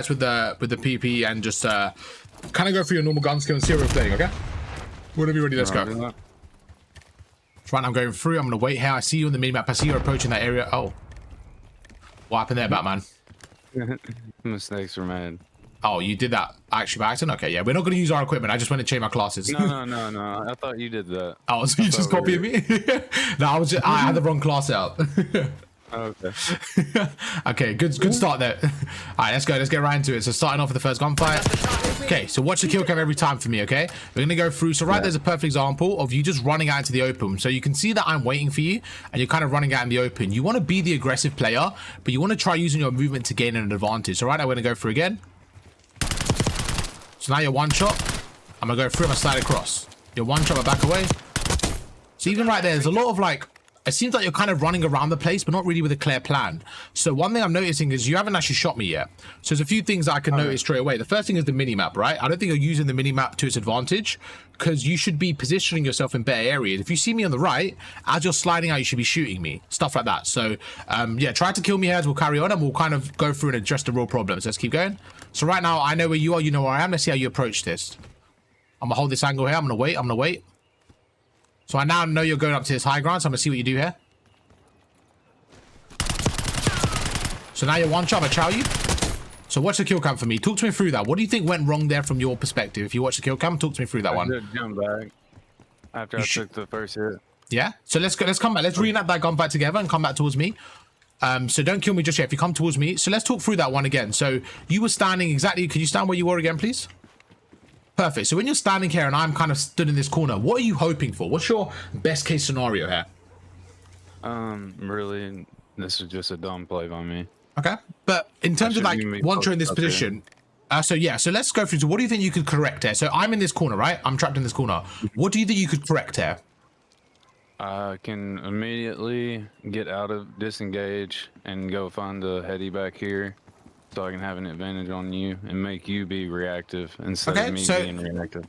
with the PP and just kind of go through your normal gun skill and see what we're playing, okay? Whenever you're ready, let's go. Right now I'm going through. I'm gonna wait here. I see you on the minimap. I see you're approaching that area. Oh, what happened there, Batman? Mistakes were made. Oh, you did that actually by accident? Okay, yeah. We're not gonna use our equipment. I just went to change my classes. No. I thought you did that. Oh, so you just copying me? No, I had the wrong class out. Okay. Okay, good start there. All right, let's go. Let's get right into it. So starting off with the first gunfight. Okay, so watch the kill cam every time for me, okay? We're gonna go through. So there's a perfect example of you just running out into the open. So you can see that I'm waiting for you and you're kind of running out in the open. You want to be the aggressive player, but you want to try using your movement to gain an advantage. So right now we're gonna go through again. So now you're one shot. I'm gonna go through, I'm gonna slide across. You're one shot, but back away. So even right there's a lot of like, it seems like you're kind of running around the place, but not really with a clear plan. So one thing I'm noticing is you haven't actually shot me yet. So there's a few things I can notice straight away. The first thing is the mini-map, right? I don't think you're using the mini-map to its advantage because you should be positioning yourself in better areas. If you see me on the right, as you're sliding out, you should be shooting me. Stuff like that. So yeah, try to kill me here as we'll carry on and we'll kind of go through and address the real problems. Let's keep going. So right now, I know where you are, you know where I am. Let's see how you approach this. I'm gonna hold this angle here. I'm gonna wait. So I now know you're going up to this high ground, so I'm gonna see what you do here. So now you're one shot, I chow you. So watch the kill cam for me. Talk to me through that. What do you think went wrong there from your perspective? If you watch the kill cam, talk to me through that one. I did jump back after I took the first hit. Yeah. So let's come back. Let's reenact that gunfight together and come back towards me. So don't kill me just yet. If you come towards me, so let's talk through that one again. So you were standing exactly. Could you stand where you were again, please? Perfect. So when you're standing here and I'm kind of stood in this corner, what are you hoping for? What's your best case scenario here? Really, this is just a dumb play by me. Okay, but in terms of like once you're in this position, so yeah, so let's go through. So what do you think you could correct here? So I'm in this corner, right? I'm trapped in this corner. What do you think you could correct here? I can immediately get out of disengage and go find a heady back here, so I can have an advantage on you and make you be reactive instead of me being reactive.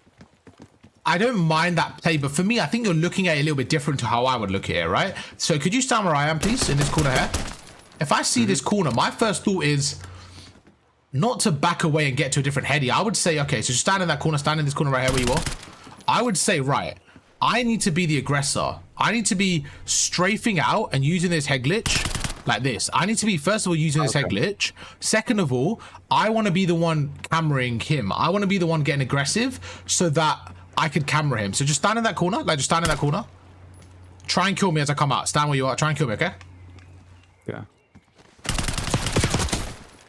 I don't mind that play, but for me, I think you're looking at it a little bit different to how I would look at it, right? So could you stand where I am, please, in this corner here? If I see this corner, my first thought is not to back away and get to a different heady. I would say, okay, so just stand in that corner, stand in this corner right here where you are. I would say, right, I need to be the aggressor. I need to be strafing out and using this head glitch like this. I need to be, first of all, using this head glitch. Second of all, I want to be the one cameraing him. I want to be the one getting aggressive so that I could camera him. So just stand in that corner, like just stand in that corner. Try and kill me as I come out. Stand where you are. Try and kill me, okay? Yeah.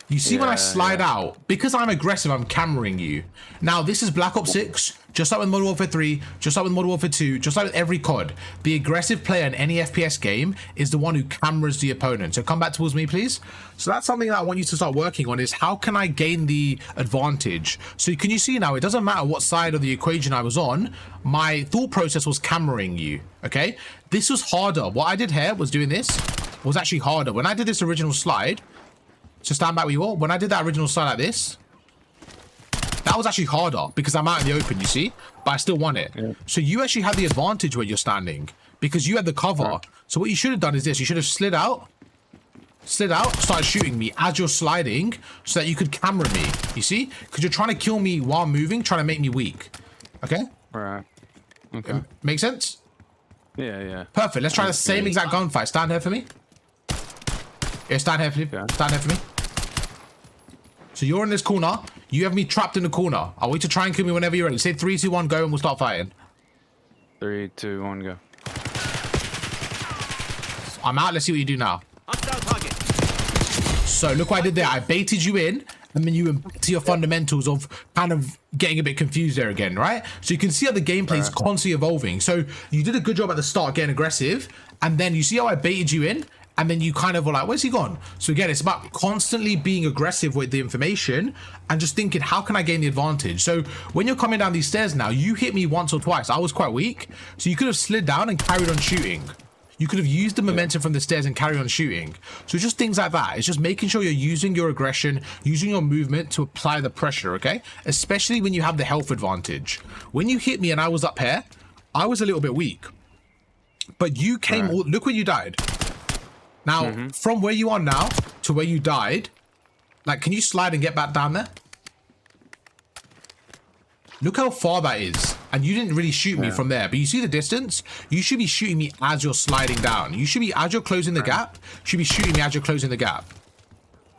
You see when I slide out, because I'm aggressive, I'm cameraing you. Now, this is Black Ops 6, just like with Modern Warfare 3, just like with Modern Warfare 2, just like with every COD. The aggressive player in any FPS game is the one who cameras the opponent. So come back towards me, please. So that's something that I want you to start working on, is how can I gain the advantage? So can you see now, it doesn't matter what side of the equation I was on, my thought process was cameraing you, okay? This was harder. What I did here was doing this, was actually harder. When I did this original slide, so stand back where you are. When I did that original slide like this, that was actually harder because I'm out in the open, you see? But I still won it. Yeah. So you actually had the advantage where you're standing because you had the cover. Right. So what you should have done is this. You should have slid out, started shooting me as you're sliding so that you could camera me, you see? Because you're trying to kill me while moving, trying to make me weak. Okay? Right. Okay. Make sense? Yeah. Perfect. Let's try the same exact gunfight. Stand here for me. Yeah, stand here for me. Yeah. Stand here for me. So you're in this corner. You have me trapped in the corner. I want you to try and kill me whenever you're ready. Say 3, 2, 1, go, and we'll start fighting. 3, 2, 1, go. I'm out. Let's see what you do now. So look what I did there. I baited you in, and then you went back to your fundamentals of kind of getting a bit confused there again, right? So you can see how the gameplay is constantly evolving. So you did a good job at the start getting aggressive, and then you see how I baited you in, and then you kind of were like, where's he gone? So again, it's about constantly being aggressive with the information and just thinking, how can I gain the advantage? So when you're coming down these stairs now, you hit me once or twice. I was quite weak. So you could have slid down and carried on shooting. You could have used the momentum from the stairs and carry on shooting. So just things like that. It's just making sure you're using your aggression, using your movement to apply the pressure, okay? Especially when you have the health advantage. When you hit me and I was up here, I was a little bit weak. But you came, look where you died. Now, from where you are now to where you died, Like, can you slide and get back down there? Look how far that is. And you didn't really shoot me from there. But you see the distance? You should be shooting me as you're sliding down. You should be, as you're closing the gap, you should be shooting me as you're closing the gap.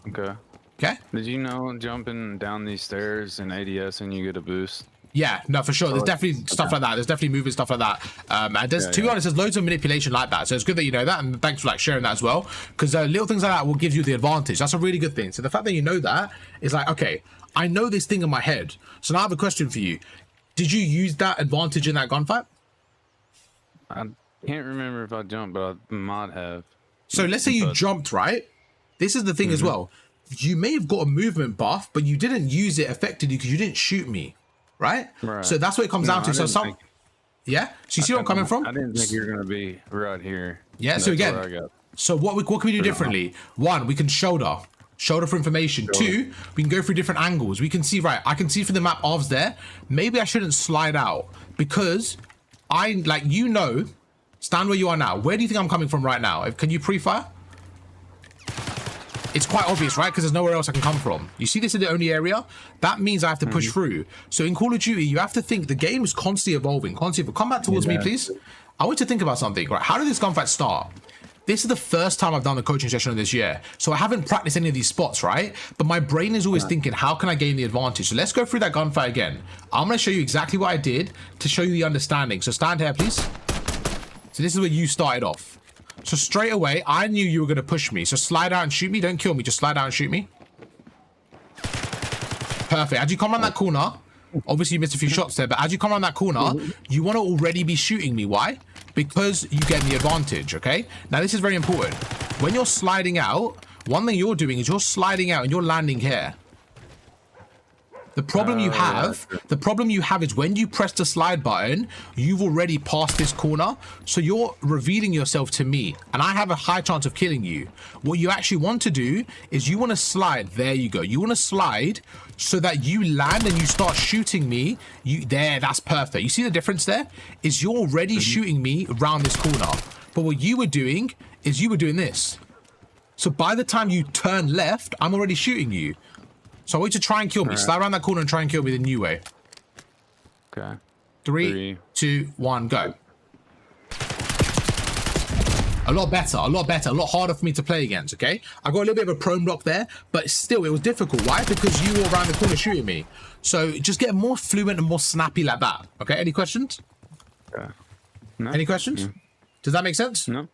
Okay. Okay? Did you know jumping down these stairs in ADS and you get a boost? Yeah, no, for sure. There's definitely stuff like that. There's definitely moving stuff like that. And there's, to be honest, there's loads of manipulation like that. So it's good that you know that, and thanks for like sharing that as well. Because little things like that will give you the advantage. That's a really good thing. So the fact that you know that is like, okay, I know this thing in my head. So now I have a question for you. Did you use that advantage in that gunfight? I can't remember if I jumped, but I might have. So let's say you jumped, right? This is the thing as well. You may have got a movement buff, but you didn't use it effectively because you didn't shoot me. Right? So that's what it comes down to. So some, yeah. So you see where I'm coming from? I didn't think you were gonna be right here. Yeah. So again, so what can we do differently? One, we can shoulder for information. Two, we can go through different angles. We can see, right? I can see from the map OVs there. Maybe I shouldn't slide out because I like stand where you are now. Where do you think I'm coming from right now? Can you pre-fire? It's quite obvious, right? Because there's nowhere else I can come from. You see this is the only area? That means I have to push through. So in Call of Duty, you have to think the game is constantly evolving. Come back towards me, please. I want you to think about something, right? How did this gunfight start? This is the first time I've done the coaching session of this year. So I haven't practiced any of these spots, right? But my brain is always thinking, how can I gain the advantage? So let's go through that gunfight again. I'm going to show you exactly what I did to show you the understanding. So stand here, please. So this is where you started off. So straight away, I knew you were going to push me. So slide out and shoot me. Don't kill me. Just slide out and shoot me. Perfect. As you come around that corner, obviously you missed a few shots there, but as you come around that corner, you want to already be shooting me. Why? Because you get the advantage, okay? Now, this is very important. When you're sliding out, one thing you're doing is you're sliding out and you're landing here. The problem you have is when you press the slide button, you've already passed this corner. So you're revealing yourself to me and I have a high chance of killing you. What you actually want to do is you want to slide. There you go. You want to slide so that you land and you start shooting me. That's perfect. You see the difference there? Is you're already shooting me around this corner. But what you were doing is you were doing this. So by the time you turn left, I'm already shooting you. So I want you to try and kill me. Slide around that corner and try and kill me the new way. Okay. 3, 2, 1, go. A lot better, a lot harder for me to play against, okay? I got a little bit of a prone block there, but still, it was difficult. Why? Because you were around the corner shooting me. So just get more fluent and more snappy like that, okay? Any questions? No. Any questions? Does that make sense? No.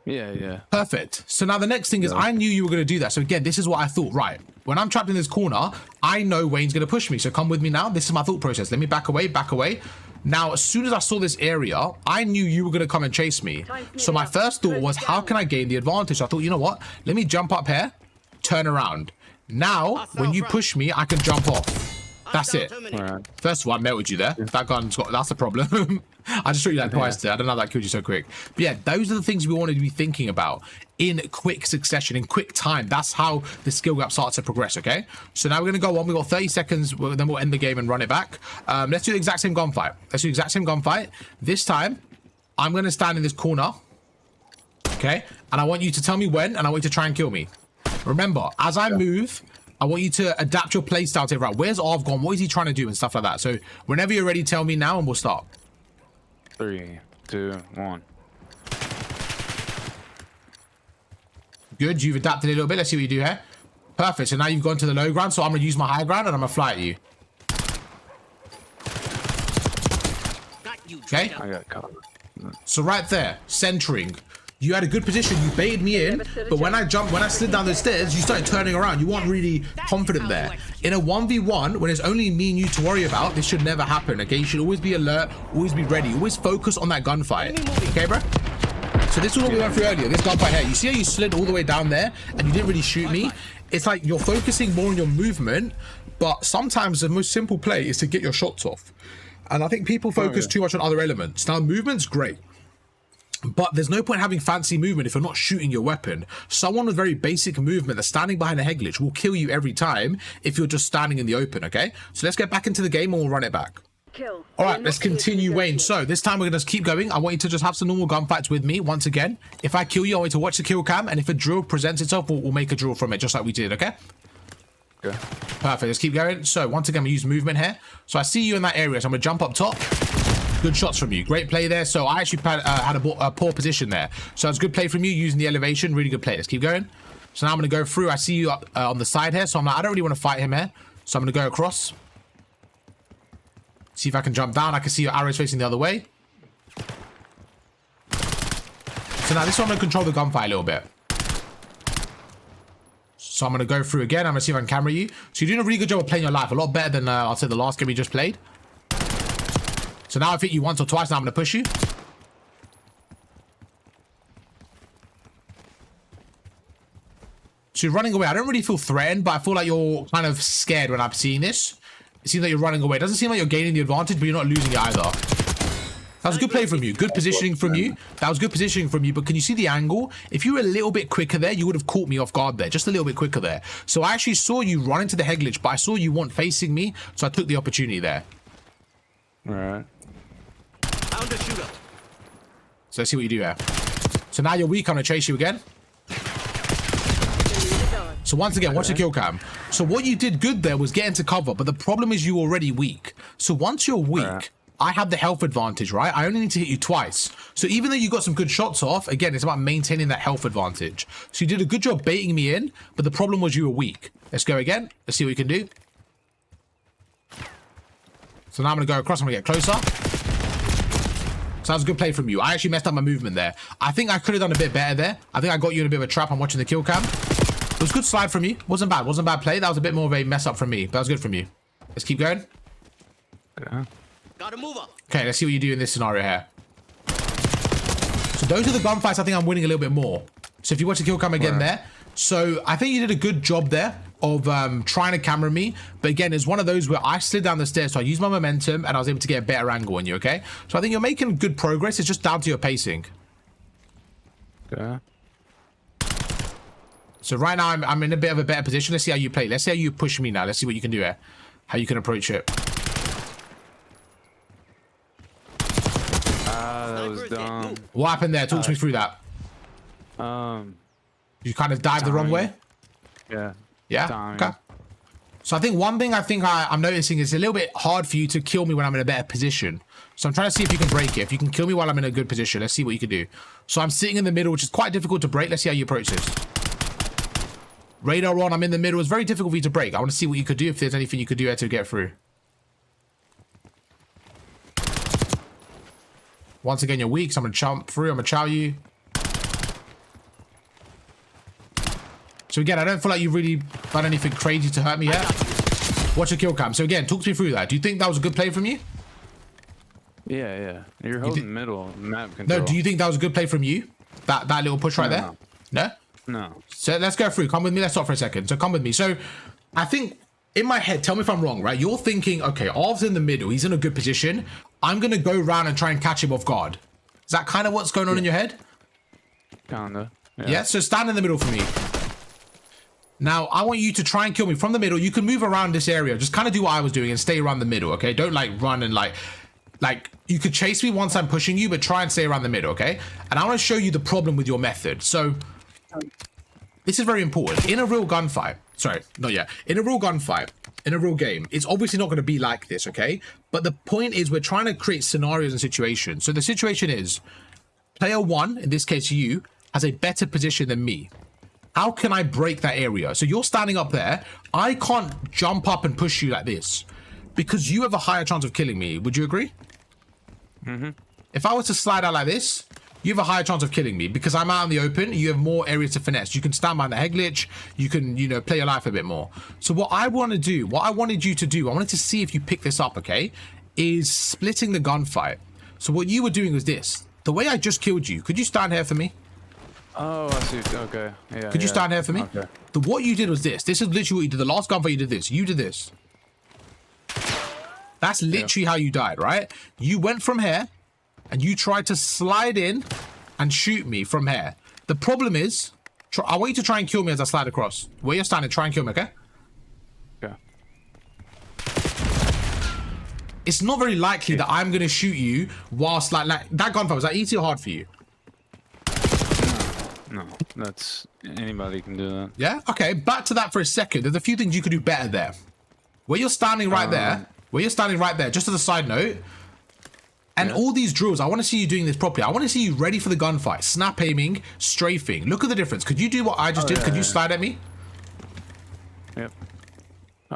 Yeah. Perfect. So now the next thing is I knew you were going to do that. So again, this is what I thought, right? When I'm trapped in this corner, I know Wayne's going to push me. So come with me now. This is my thought process. Let me back away. Now, as soon as I saw this area, I knew you were going to come and chase me. So my first thought was, how can I gain the advantage? I thought, you know what? Let me jump up here, turn around. Now, when you push me, I can jump off. That's it. Right. First of all, I melted you there. That gun's got, that's a problem. I just shot you that twice there. I don't know how that killed you so quick. But yeah, those are the things we wanted to be thinking about in quick succession, in quick time. That's how the skill gap starts to progress, okay? So now we're going to go on. We've got 30 seconds. Then we'll end the game and run it back. Let's do the exact same gunfight. This time, I'm going to stand in this corner, okay? And I want you to tell me when, and I want you to try and kill me. Remember, as I move, I want you to adapt your playstyle to right. Where's Arv gone? What is he trying to do and stuff like that? So whenever you're ready, tell me now and we'll start. 3, 2, 1. Good. You've adapted a little bit. Let's see what you do here. Perfect. So now you've gone to the low ground. So I'm going to use my high ground and I'm going to fly at you. Okay. I got caught. So right there, centering. You had a good position. You baited me in, but when I slid down those stairs, you started turning around. You weren't really confident there. In a 1v1, when it's only me and you to worry about, this should never happen, okay? You should always be alert, always be ready, always focus on that gunfight, okay, bro? So this is what we went through earlier, this gunfight here. You see how you slid all the way down there and you didn't really shoot me? It's like you're focusing more on your movement, but sometimes the most simple play is to get your shots off. And I think people focus too much on other elements. Now, movement's great. But there's no point having fancy movement if you're not shooting your weapon. Someone with very basic movement that's standing behind a head glitch will kill you every time if you're just standing in the open, okay? So let's get back into the game and we'll run it back. All right, let's continue, Wayne. So this time we're going to keep going. I want you to just have some normal gunfights with me once again. If I kill you, I want you to watch the kill cam. And if a drill presents itself, we'll make a drill from it just like we did, okay? Okay. Perfect. Let's keep going. So once again, we use movement here. So I see you in that area. So I'm gonna jump up top. Good shots from you. Great play there. So I actually had a poor position there. So it's good play from you using the elevation. Really good play. Let's keep going. So now I'm gonna go through. I see you on the side here. So I'm like, I don't really want to fight him here. So I'm gonna go across. See if I can jump down. I can see your arrows facing the other way. So now this is where I'm gonna control the gunfight a little bit. So I'm going to go through again. I'm going to see if I can camera you. So you're doing a really good job of playing your life. A lot better than, I'll say, the last game we just played. So now I've hit you once or twice. Now I'm going to push you. So you're running away. I don't really feel threatened, but I feel like you're kind of scared when I'm seeing this. It seems like you're running away. It doesn't seem like you're gaining the advantage, but you're not losing it either. That was a good play from you. Good positioning from you. That was good positioning from you. But can you see the angle? If you were a little bit quicker there, you would have caught me off guard there. Just a little bit quicker there. So I actually saw you run into the head glitch, but I saw you weren't facing me. So I took the opportunity there. All right. Found a shooter. So let's see what you do here. So now you're weak. I'm going to chase you again. So once again, watch the kill cam. So what you did good there was get into cover. But the problem is you're already weak. So once you're weak... I have the health advantage, right? I only need to hit you twice. So even though you got some good shots off, again, it's about maintaining that health advantage. So you did a good job baiting me in, but the problem was you were weak. Let's go again. Let's see what we can do. So now I'm going to go across. I'm going to get closer. So that was a good play from you. I actually messed up my movement there. I think I could have done a bit better there. I think I got you in a bit of a trap. I'm watching the kill cam. It was a good slide from you. Wasn't bad. Wasn't a bad play. That was a bit more of a mess up from me, but that was good from you. Let's keep going. Yeah. Gotta move up. Okay, let's see what you do in this scenario here. So those are the gunfights I think I'm winning a little bit more. So if you watch the kill cam again there. So I think you did a good job there of trying to camera me. But again, it's one of those where I slid down the stairs. So I used my momentum and I was able to get a better angle on you, okay? So I think you're making good progress. It's just down to your pacing. Okay. So right now I'm in a bit of a better position. Let's see how you play. Let's see how you push me now. Let's see what you can do here. How you can approach it. That was dumb. What happened there? Talk to me through that. You kind of dived the wrong way? Yeah. Yeah? Timing. Okay. So I think one thing I'm noticing is a little bit hard for you to kill me when I'm in a better position. So I'm trying to see if you can break it. If you can kill me while I'm in a good position, let's see what you can do. So I'm sitting in the middle, which is quite difficult to break. Let's see how you approach this. Radar on, I'm in the middle. It's very difficult for you to break. I want to see what you could do, if there's anything you could do here to get through. Once again, you're weak, so I'm going to jump through. I'm going to chow you. So again, I don't feel like you've really done anything crazy to hurt me yet. Watch the kill cam. So again, talk to me through that. Do you think that was a good play from you? Yeah. You're holding middle map control. No, do you think that was a good play from you? That little push right there? No? No. So let's go through. Come with me. Let's stop for a second. So come with me. So I think in my head, tell me if I'm wrong, right? You're thinking, okay, Arv's in the middle. He's in a good position. I'm going to go around and try and catch him off guard. Is that kind of what's going on in your head? Kinda. Yeah. So stand in the middle for me. Now, I want you to try and kill me from the middle. You can move around this area. Just kind of do what I was doing and stay around the middle, okay? Don't like run and like you could chase me once I'm pushing you, but try and stay around the middle, okay? And I want to show you the problem with your method. So this is very important. In a real gunfight, sorry, not yet. In a real gunfight, in a real game, it's obviously not going to be like this, okay? But the point is we're trying to create scenarios and situations. So the situation is player one, in this case you, has a better position than me. How can I break that area? So you're standing up there. I can't jump up and push you like this because you have a higher chance of killing me. Would you agree? Mm-hmm. If I was to slide out like this, you have a higher chance of killing me because I'm out in the open. You have more areas to finesse. You can stand behind the head glitch. You can, you know, play your life a bit more. So what I want to do, what I wanted you to do, I wanted to see if you pick this up, okay, is splitting the gunfight. So what you were doing was this. The way I just killed you, could you stand here for me? Oh, I see. Okay. Yeah. Could you stand here for me? Okay. What you did was this. This is literally what you did. The last gunfight you did this. You did this. That's literally how you died, right? You went from here and you tried to slide in and shoot me from here. The problem is, I want you to try and kill me as I slide across. Where you're standing, try and kill me, okay? Okay. It's not very likely that I'm going to shoot you whilst like that gunfight. Was that easy or hard for you? No. No, that's anybody can do that. Yeah. Okay. Back to that for a second. There's a few things you could do better there. Where you're standing right there. Where you're standing right there. Just as a side note. And all these drills, I want to see you doing this properly. I want to see you ready for the gunfight. Snap aiming, strafing. Look at the difference. Could you do what I just did? Could you slide at me? Yep.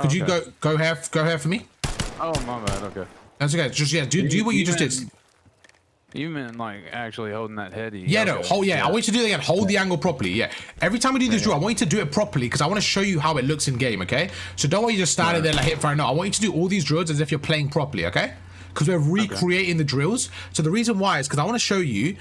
Could you go here for me? Oh, my bad. Okay. That's okay. Just do what you just did. You meant like actually holding that heady. Yeah, no, hold. Yeah, I want you to do it again. Hold the angle properly. Yeah. Every time we do this drill, I want you to do it properly because I want to show you how it looks in game. Okay. So don't want you just standing there like hip fire. No, I want you to do all these drills as if you're playing properly. Okay. Because we're recreating the drills. So the reason why is because I want to show you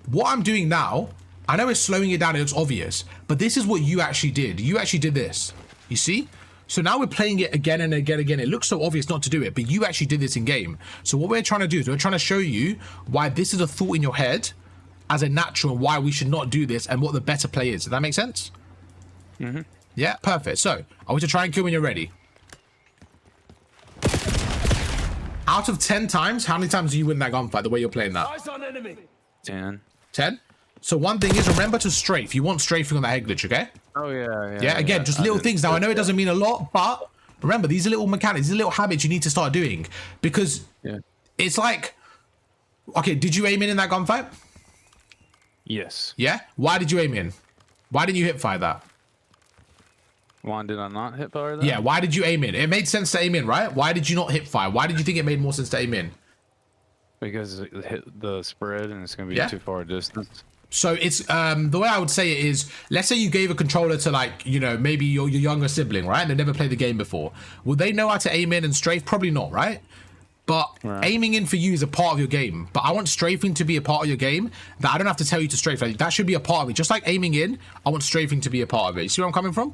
what I'm doing now. I know it's slowing it down. It looks obvious, but this is what you actually did. You actually did this. You see? So now we're playing it again and again. It looks so obvious not to do it, but you actually did this in game. So what we're trying to do is we're trying to show you why this is a thought in your head as a natural, and why we should not do this, and what the better play is. Does that make sense? Mm-hmm. Yeah, perfect. So I want you to try and kill when you're ready. Out of 10 times, how many times do you win that gunfight the way you're playing that? Eyes on enemy. 10. 10? So one thing is, remember to strafe. You want strafing on that head glitch, okay? Oh, yeah. Yeah, again, just little things. Now, I know it doesn't mean a lot, but remember, these are little mechanics, these are little habits you need to start doing. Because it's like, okay, did you aim in that gunfight? Yes. Yeah? Why did you aim in? Why didn't you hip fire that? Why did I not hit fire that? Yeah, why did you aim in? It made sense to aim in, right? Why did you not hip fire? Why did you think it made more sense to aim in? Because it hit the spread and it's going to be too far a distance. So it's the way I would say it is, let's say you gave a controller to, like, you know, maybe your younger sibling, right? And they've never played the game before. Would they know how to aim in and strafe? Probably not, right? But aiming in for you is a part of your game. But I want strafing to be a part of your game that I don't have to tell you to strafe. Like, that should be a part of it. Just like aiming in, I want strafing to be a part of it. You see where I'm coming from?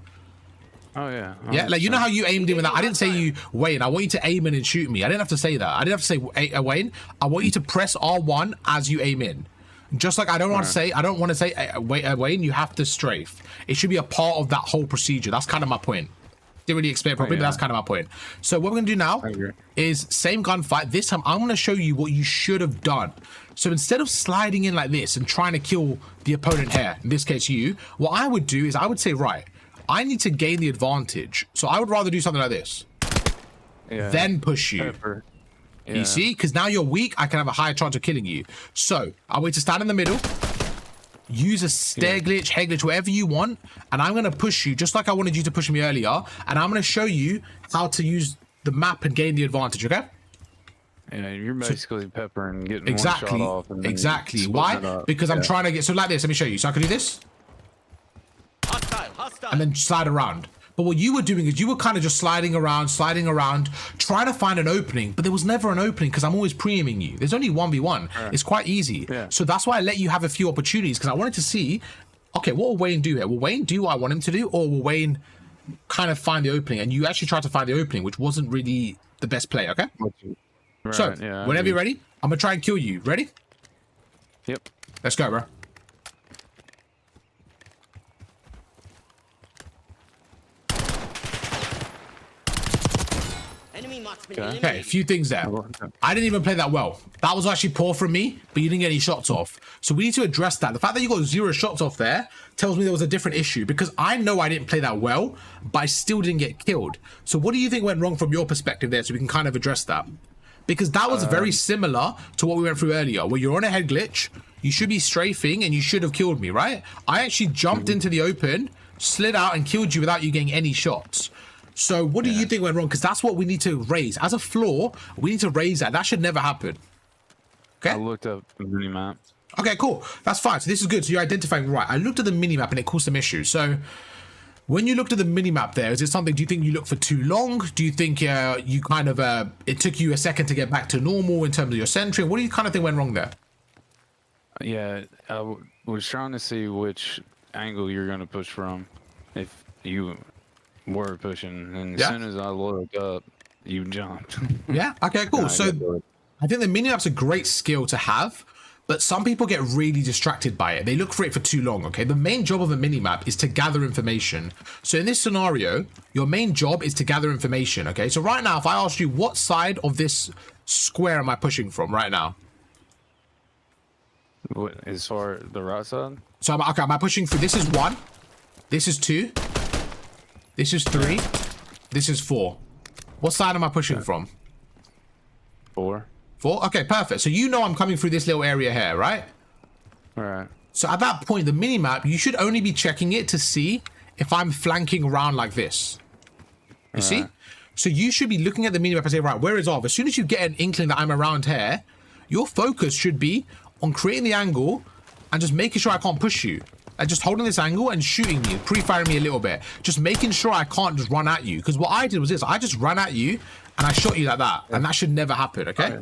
Oh, yeah. Yeah, like, you know how you aimed in with that? I didn't say you, Wayne, I want you to aim in and shoot me. I didn't have to say that. I didn't have to say, Wayne, I want you to press R1 as you aim in. Just like I don't want to say, Wayne, you have to strafe. It should be a part of that whole procedure. That's kind of my point. Didn't really explain it properly, but that's kind of my point. So what we're going to do now is same gunfight. This time, I'm going to show you what you should have done. So instead of sliding in like this and trying to kill the opponent here, in this case you, what I would do is I would say, right, I need to gain the advantage. So I would rather do something like this. Then push you. You see? Because now you're weak, I can have a higher chance of killing you. So I want you to stand in the middle. Use a stair glitch, head glitch, whatever you want. And I'm going to push you just like I wanted you to push me earlier. And I'm going to show you how to use the map and gain the advantage, okay? Yeah, you're basically peppering, getting one shot off. And exactly. Why? Because I'm trying to get... So like this, let me show you. So I can do this. Hostile. And then slide around. But what you were doing is you were kind of just sliding around, trying to find an opening. But there was never an opening because I'm always pre-aiming you. There's only 1v1. It's quite easy. So that's why I let you have a few opportunities, because I wanted to see, okay, what will Wayne do here? Will Wayne do what I want him to do? Or will Wayne kind of find the opening? And you actually tried to find the opening, which wasn't really the best play, okay? So whenever you're ready, I'm going to try and kill you. Ready? Yep. Let's go, bro. Okay, a few things there. I didn't even play that well. That was actually poor from me, but you didn't get any shots off. So we need to address that. The fact that you got 0 shots off there tells me there was a different issue, because I know I didn't play that well, but I still didn't get killed. So what do you think went wrong from your perspective there, so we can kind of address that? Because that was very similar to what we went through earlier, where you're on a head glitch, you should be strafing, and you should have killed me, right? I actually jumped into the open, slid out, and killed you without you getting any shots. So what do you think went wrong? Because that's what we need to raise. As a flaw, we need to raise that. That should never happen. Okay? I looked up the minimap. Okay, cool. That's fine. So this is good. So you're identifying right. I looked at the minimap and it caused some issues. So when you looked at the minimap there, is it something, do you think you looked for too long? Do you think you kind of, it took you a second to get back to normal in terms of your centering? What do you kind of think went wrong there? Yeah, I was trying to see which angle you're going to push from. If you were pushing, and as soon as I looked up, you jumped. Yeah, okay, cool. So I think the minimap's a great skill to have, but some people get really distracted by it. They look for it for too long, okay? The main job of a minimap is to gather information. So in this scenario, your main job is to gather information, okay? So right now, if I asked you, what side of this square am I pushing from right now? What, as far the right side? So am I pushing through? This is 1. This is 2. This is 3. This is 4. What side am I pushing from? 4. 4? Okay, perfect. So you know I'm coming through this little area here, right? All right. So at that point, the minimap, you should only be checking it to see if I'm flanking around like this. You see? So you should be looking at the minimap and say, right, where is Arv? As soon as you get an inkling that I'm around here, your focus should be on creating the angle and just making sure I can't push you. And just holding this angle and shooting you, pre-firing me a little bit. Just making sure I can't just run at you. Because what I did was this, I just ran at you and I shot you like that. And that should never happen, okay?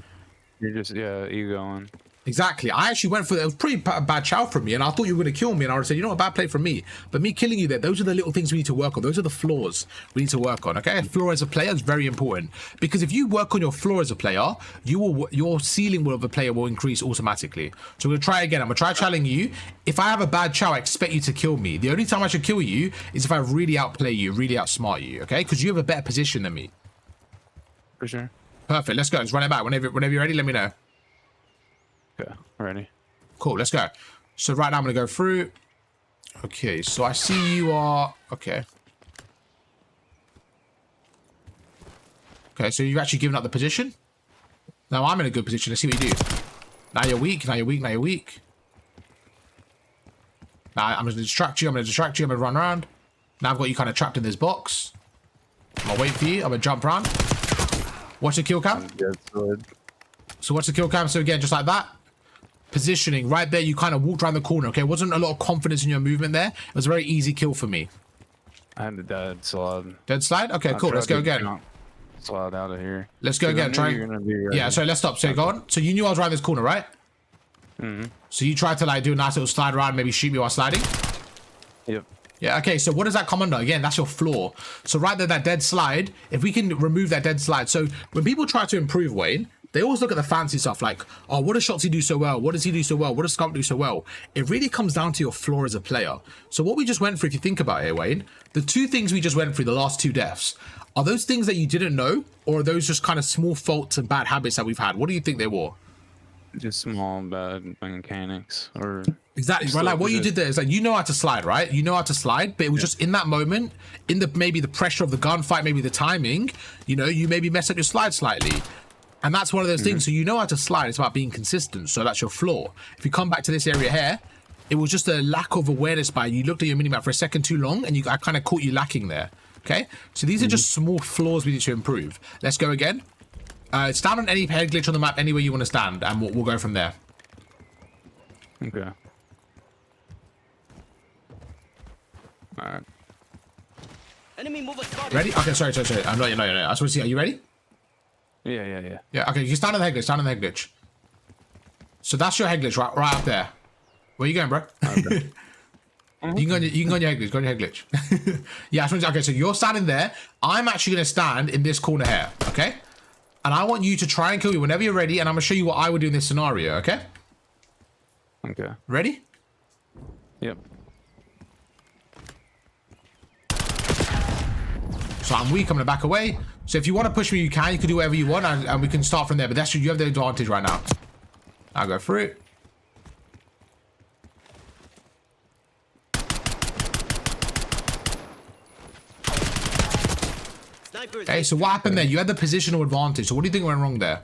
You're just, yeah, egoing. Exactly. I actually went for it. It was pretty bad chow from me, and I thought you were going to kill me, and I would have said, you know what, bad play from me. But me killing you there, those are the little things we need to work on. Those are the flaws we need to work on, okay? Flaw as a player is very important, because if you work on your flaw as a player, your ceiling of a player will increase automatically. So we're going to try again. I'm going to try challenging you. If I have a bad chow, I expect you to kill me. The only time I should kill you is if I really outplay you, really outsmart you, okay? Because you have a better position than me. For sure. Perfect. Let's go. Let's run it back. Whenever you're ready, let me know. Okay, ready. Cool, let's go. So right now I'm gonna go through. Okay, so I see you are okay. Okay, so you've actually given up the position. Now I'm in a good position. Let's see what you do. Now you're weak. Now you're weak. Now you're weak. Now I'm gonna distract you. I'm gonna run around. Now I've got you kind of trapped in this box. I'm gonna wait for you. I'm gonna jump around. Watch the kill cam. So watch the kill cam. So again, just like that. Positioning right there, you kind of walked around the corner. Okay, wasn't a lot of confidence in your movement there. It was a very easy kill for me. I had a dead slide. Dead slide. Okay, cool. Let's go again. Slide out of here. Let's go again. Try. Yeah. So let's stop. So go on. So you knew I was around this corner, right? So you tried to like do a nice little slide around, maybe shoot me while sliding. Yep. Yeah. Okay. So what does that come under? Again, that's your flaw. So right there, that dead slide. If we can remove that dead slide. So when people try to improve, Wayne, they always look at the fancy stuff like, oh, what does Shotzzy do so well? What does he do so well? What does Scump do so well? It really comes down to your flaw as a player. So what we just went through, if you think about it, Wayne, the 2 things we just went through, the last 2 deaths, are those things that you didn't know, or are those just kind of small faults and bad habits that we've had? What do you think they were? Just small bad mechanics, or exactly right. Like what you did there is like, you know how to slide, right? You know how to slide, but it was just in that moment, in the maybe the pressure of the gunfight, maybe the timing, you know, you maybe mess up your slide slightly. And that's one of those things. So you know how to slide. It's about being consistent. So that's your flaw. If you come back to this area here, it was just a lack of awareness by you. Looked at your minimap for a second too long, and I kind of caught you lacking there. Okay. So these are just small flaws we need to improve. Let's go again. Stand on any head glitch on the map anywhere you want to stand, and we'll go from there. Okay. All right. Enemy mover spotted. Ready? Okay. Sorry. I'm not. No. I just want to see. Are you ready? Yeah. Yeah, okay, you stand on the head glitch, So that's your head glitch, right up there. Where you going, bro? Okay. You can go on your head glitch, Yeah, okay, so you're standing there. I'm actually going to stand in this corner here, okay? And I want you to try and kill me whenever you're ready, and I'm going to show you what I would do in this scenario, okay? Okay. Ready? Yep. So I'm weak, I'm going to back away. So if you want to push me, you can do whatever you want, and we can start from there. But that's you have the advantage right now. I'll go through it. Okay, so what happened there? You had the positional advantage. So what do you think went wrong there?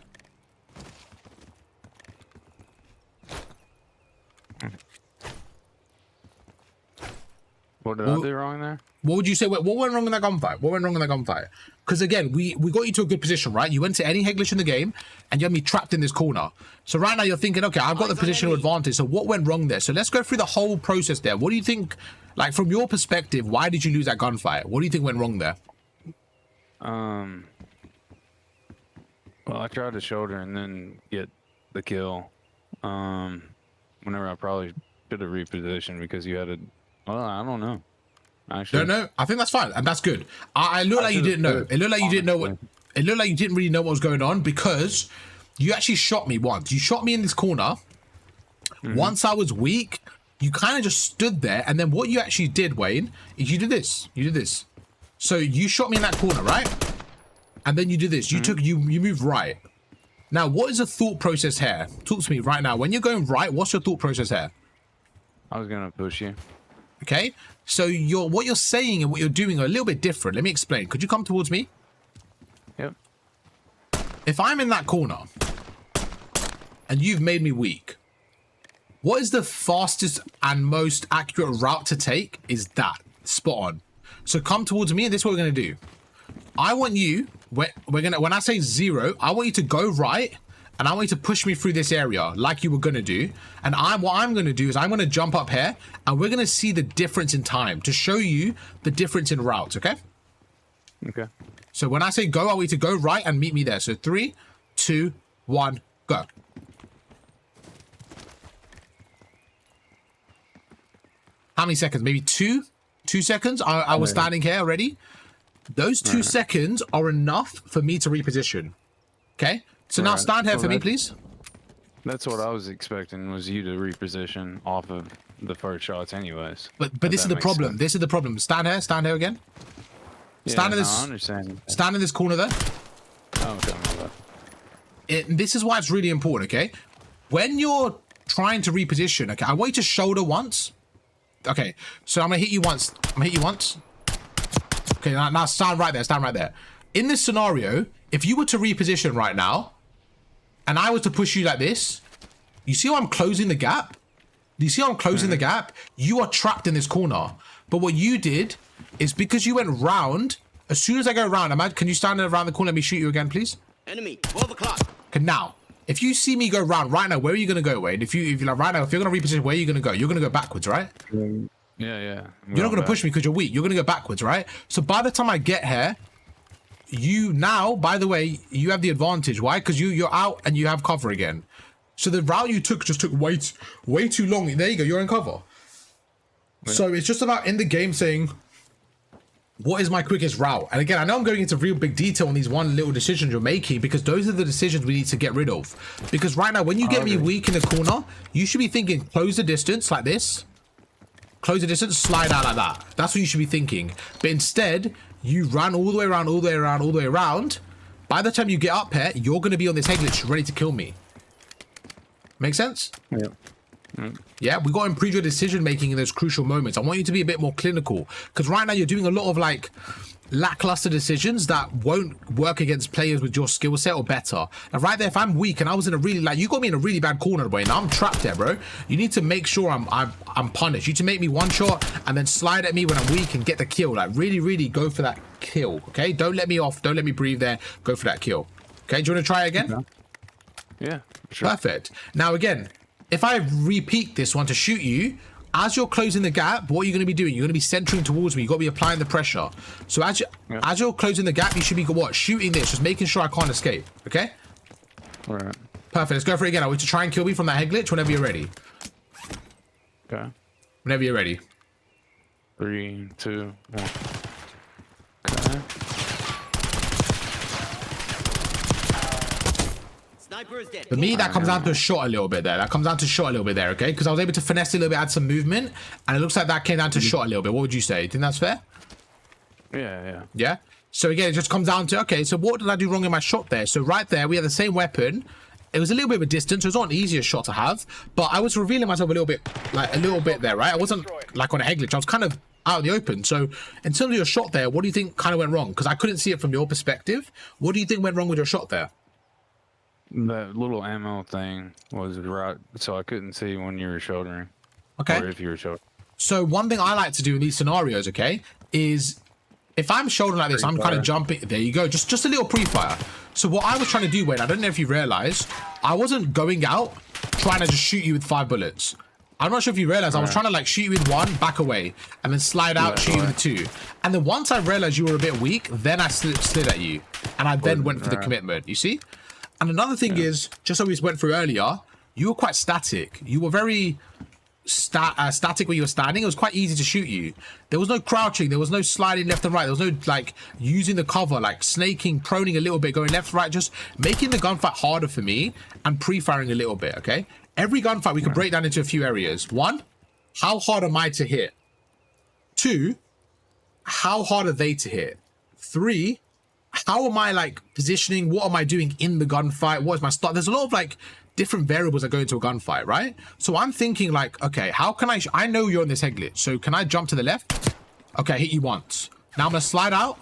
What did I do wrong there? What would you say? What went wrong in that gunfight? Because again, we got you to a good position, right? You went to any head glitch in the game, and you had me trapped in this corner. So right now you're thinking, okay, I've got the positional advantage. So what went wrong there? So let's go through the whole process there. What do you think, like from your perspective, why did you lose that gunfight? What do you think went wrong there? Well, I tried to shoulder and then get the kill. Whenever I probably should have repositioned because you had a. Well, I don't know. Actually, No. I think that's fine, and that's good. I looked like you didn't know. It looked like you didn't know what. It looked like you didn't really know what was going on because you actually shot me once. You shot me in this corner. Once I was weak, you kind of just stood there, and then what you actually did, Wayne, is you did this. So you shot me in that corner, right? And then you did this. You moved right. Now, what is the thought process here? Talk to me right now. When you're going right, what's your thought process here? I was gonna push you. Okay, so what you're saying and what you're doing are a little bit different. Let me explain. Could you come towards me? Yep. If I'm in that corner and you've made me weak, what is the fastest and most accurate route to take? Is that spot on. So come towards me, and this is what we're gonna do. I want you, when I say 0, I want you to go right, and I want you to push me through this area like you were gonna do. And what I'm gonna do is I'm gonna jump up here, and we're gonna see the difference in time to show you the difference in routes, okay? Okay. So when I say go, I want you to go right and meet me there. So 3, 2, 1, go. How many seconds? Maybe 2 seconds? I was standing here already. Those 2 seconds are enough for me to reposition. Okay? So now stand here for me, please. That's what I was expecting, was you to reposition off of the first shots anyways. But this is the problem. This is the problem. Stand here again. Stand in this. I understand. Stand in this corner there. Oh, okay, my bad. This is why it's really important, okay? When you're trying to reposition, okay, I want you to shoulder once. Okay, so I'm gonna hit you once. Okay, now stand right there. Stand right there. In this scenario, if you were to reposition right now, and I was to push you like this, you see how I'm closing the gap? Do you see how I'm closing the gap? You are trapped in this corner. But what you did is because you went round, as soon as I go round, can you stand around the corner? Let me shoot you again, please. Enemy, 12 o'clock. Okay, now, if you see me go round right now, where are you gonna go, Wade? If you're like right now, if you're gonna reposition, where are you gonna go? You're gonna go backwards, right? Yeah. You're not gonna push me because you're weak. You're gonna go backwards, right? So by the time I get here, you now, by the way, you have the advantage. Why? Because you're out and you have cover again. So the route you took just took way too long. There you go. You're in cover. Yeah. So it's just about in the game saying, what is my quickest route? And again, I know I'm going into real big detail on these one little decisions you're making, because those are the decisions we need to get rid of. Because right now, when you get me weak in the corner, you should be thinking close the distance like this. Close the distance, slide out like that. That's what you should be thinking. But instead, you run all the way around, all the way around, all the way around. By the time you get up here, you're going to be on this head glitch ready to kill me. Make sense? Yeah. Yeah, we got to improve your decision making in those crucial moments. I want you to be a bit more clinical, because right now you're doing a lot of like lackluster decisions that won't work against players with your skill set or better. And right there, if I'm weak and I was in a really, like, you got me in a really bad corner, boy, now I'm trapped there, bro. You need to make sure I'm punished. You need to make me one shot and then slide at me when I'm weak and get the kill. Like really go for that kill. Okay, don't let me off, don't let me breathe there. Go for that kill. Okay, do you want to try it again? Yeah, sure. Perfect. Now again, if I repeat this one to shoot you, as you're closing the gap, what are you going to be doing? You're going to be centering towards me. You've got to be applying the pressure. So as you're closing the gap, you should be what? Shooting this, just making sure I can't escape. Okay? All right. Perfect. Let's go for it again. I want you to try and kill me from that head glitch whenever you're ready. Okay. Whenever you're ready. 3, 2, 1. Okay. Sniper is dead. For me, that comes down to a shot a little bit there. That comes down to a shot a little bit there, okay? Because I was able to finesse it a little bit, add some movement, and it looks like that came down to a shot a little bit. What would you say? Do you think that's fair? Yeah. Yeah? So again, it just comes down to, okay, so what did I do wrong in my shot there? So right there, we had the same weapon. It was a little bit of a distance, so it's not an easier shot to have, but I was revealing myself a little bit there, right? I wasn't like on a head glitch. I was kind of out in the open. So in terms of your shot there, what do you think kind of went wrong? Because I couldn't see it from your perspective. What do you think went wrong with your shot there? That little ammo thing was right, so I couldn't see when you were shouldering. Okay. Or if you were shouldering. So one thing I like to do in these scenarios, okay, is if I'm shouldering like this, I'm kind of jumping. There you go. Just a little pre-fire. So what I was trying to do, Wayne, I don't know if you realize, I wasn't going out trying to just shoot you with 5 bullets. I'm not sure if you realize, I was trying to like shoot you with 1, back away, and then slide out, shoot you with 2. And then once I realized you were a bit weak, then I slid at you. And I then went for the commitment, you see? And another thing is, just so we went through earlier, you were quite static. You were very static where you were standing. It was quite easy to shoot you. There was no crouching. There was no sliding left and right. There was no like using the cover, like snaking, proning a little bit, going left, right, just making the gunfight harder for me and pre-firing a little bit, okay? Every gunfight we can break down into a few areas. 1, how hard am I to hit? 2, how hard are they to hit? 3, how am I like positioning? What am I doing in the gunfight? What is my start? There's a lot of like different variables that go into a gunfight, right? So I'm thinking like, okay, how can I know you're on this head glitch. So can I jump to the left? Okay, hit you once. Now I'm gonna slide out,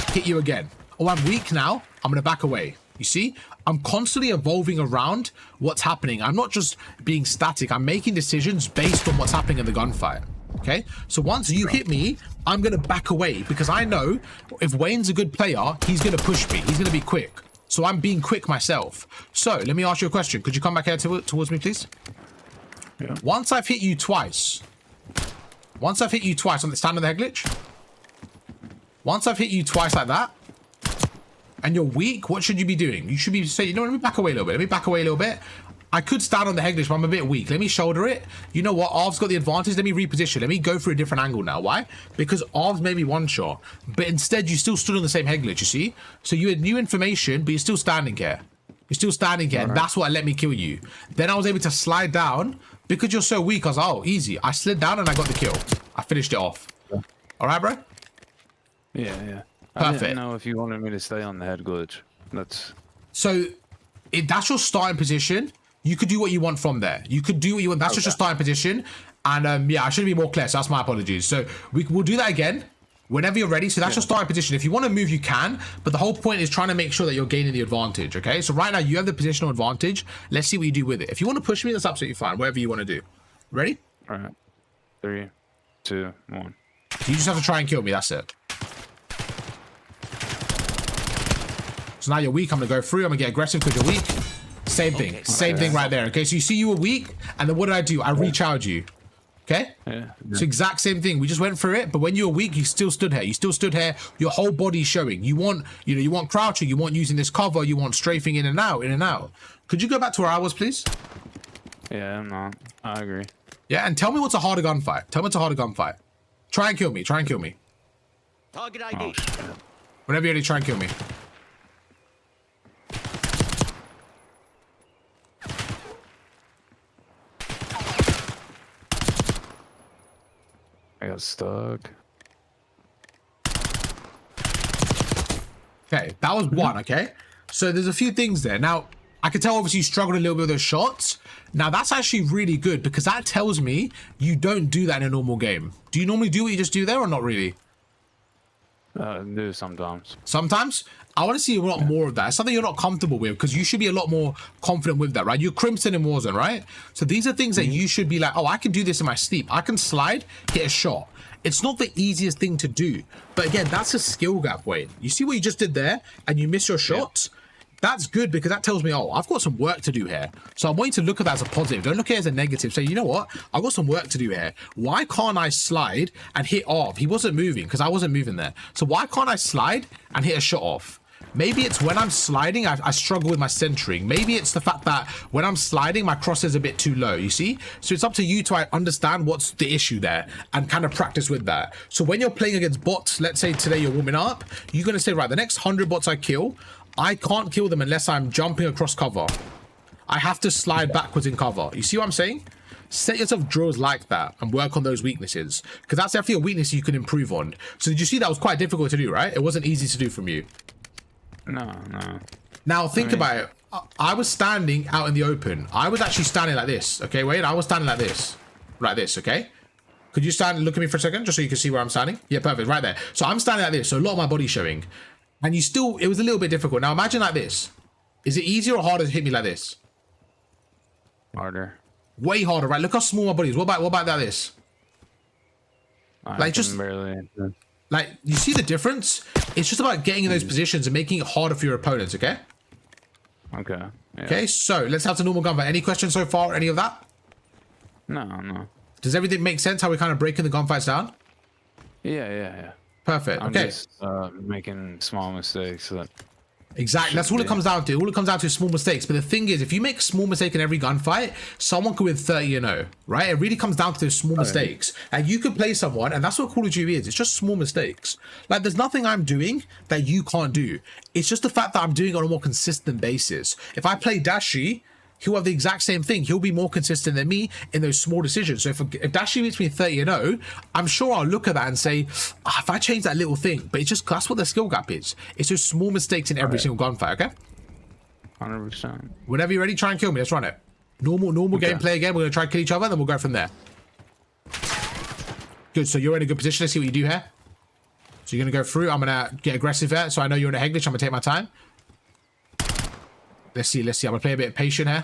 hit you again. Oh, I'm weak now. I'm gonna back away. You see, I'm constantly evolving around what's happening. I'm not just being static. I'm making decisions based on what's happening in the gunfight. Okay, so once you hit me, I'm gonna back away because I know if Wayne's a good player, he's gonna push me. He's gonna be quick. So I'm being quick myself. So let me ask you a question. Could you come back here towards me, please? Yeah. Once I've hit you twice on the stand on the head glitch. Once I've hit you twice like that, and you're weak, what should you be doing? You should be saying, you know, let me back away a little bit. Let me back away a little bit. I could stand on the head glitch, but I'm a bit weak. Let me shoulder it. You know what? Arv's got the advantage. Let me reposition. Let me go for a different angle now. Why? Because Arv's maybe one shot, but instead you still stood on the same head glitch, you see? So you had new information, but you're still standing here. You're still standing here, and that's what let me kill you. Then I was able to slide down. Because you're so weak, I was like, oh, easy. I slid down and I got the kill. I finished it off. Yeah. All right, bro? Yeah. I Perfect. didn't know if you wanted me to stay on the head glitch. So if that's your starting position, you could do what you want from there. You could do what you want. That's just your starting position. And yeah, I should be more clear. So that's my apologies. So we'll do that again whenever you're ready. So that's your starting position. If you want to move, you can. But the whole point is trying to make sure that you're gaining the advantage. Okay. So right now you have the positional advantage. Let's see what you do with it. If you want to push me, that's absolutely fine. Whatever you want to do. Ready? All right. 3, 2, 1. You just have to try and kill me. That's it. So now you're weak. I'm going to go through. I'm going to get aggressive because you're weak. Same thing. Same thing right there. Okay. So you see you were weak. And then what did I do? I recharged you. Okay. Yeah. So exact same thing. We just went through it. But when you were weak, you still stood here. You still stood here. Your whole body's showing. You want, you want crouching. You want using this cover. You want strafing in and out, in and out. Could you go back to where I was, please? Yeah, I'm not. I agree. Yeah. And tell me what's a harder gunfight. Tell me what's a harder gunfight. Try and kill me. Try and kill me. Target Oh, ID. shit. Whenever you're ready, try and kill me. I got stuck. Okay, that was one, okay? So there's a few things there. Now, I can tell obviously you struggled a little bit with those shots. Now, that's actually really good because that tells me you don't do that in a normal game. Do you normally do what you just do there or not really? Do sometimes. Sometimes? I want to see a lot more of that. It's something you're not comfortable with because you should be a lot more confident with that, right? You're Crimson in Warzone, right? So these are things that you should be like, oh, I can do this in my sleep. I can slide, hit a shot. It's not the easiest thing to do. But again, that's a skill gap, Wayne. You see what you just did there and you miss your shots? Yeah. That's good because that tells me, oh, I've got some work to do here. So I want you to look at that as a positive. Don't look at it as a negative. Say, you know what? I've got some work to do here. Why can't I slide and hit off? He wasn't moving because I wasn't moving there. So why can't I slide and hit a shot off? Maybe it's when I'm sliding, I struggle with my centering. Maybe it's the fact that when I'm sliding, my cross is a bit too low, you see? So it's up to you to understand what's the issue there and kind of practice with that. So when you're playing against bots, let's say today you're warming up, you're going to say, right, the next 100 bots I kill, I can't kill them unless I'm jumping across cover. I have to slide backwards in cover. You see what I'm saying? Set yourself drills like that and work on those weaknesses because that's definitely a weakness you can improve on. So did you see that was quite difficult to do, right? It wasn't easy to do from you. No. Now think about it. I was standing out in the open. I was actually standing like this. Okay, wait. I was standing like this. Like this, okay? Could you stand and look at me for a second just so you can see where I'm standing? Yeah, perfect. Right there. So I'm standing like this. So a lot of my body's showing. And you still, it was a little bit difficult. Now imagine like this. Is it easier or harder to hit me like this? Harder. Way harder, right? Look how small my body is. What about like this? I just barely. Like, you see the difference? It's just about getting in those positions and making it harder for your opponents, okay? Okay. Yeah. Okay, so let's have the normal gunfight. Any questions so far? Any of that? No. Does everything make sense how we're kind of breaking the gunfights down? Yeah. Perfect. I'm okay. Just, making small mistakes. Exactly. That's all it comes down to. All it comes down to is small mistakes. But the thing is, if you make a small mistake in every gunfight, someone could win 30-0, right? It really comes down to those small mistakes. And you could play someone, and that's what Call of Duty is. It's just small mistakes. Like, there's nothing I'm doing that you can't do. It's just the fact that I'm doing it on a more consistent basis. If I play Dashi, he'll have the exact same thing. He'll be more consistent than me in those small decisions. So if Dashy beats me 30-0, I'm sure I'll look at that and say, if I change that little thing, but it's just, that's what the skill gap is. It's just small mistakes in every single gunfight, okay? 100%. Whenever you're ready, try and kill me. Let's run it. Normal gameplay again. We're going to try and kill each other, then we'll go from there. Good, so you're in a good position. Let's see what you do here. So you're going to go through. I'm going to get aggressive here. So I know you're in a head glitch. I'm going to take my time. Let's see. I'm going to play a bit patient here.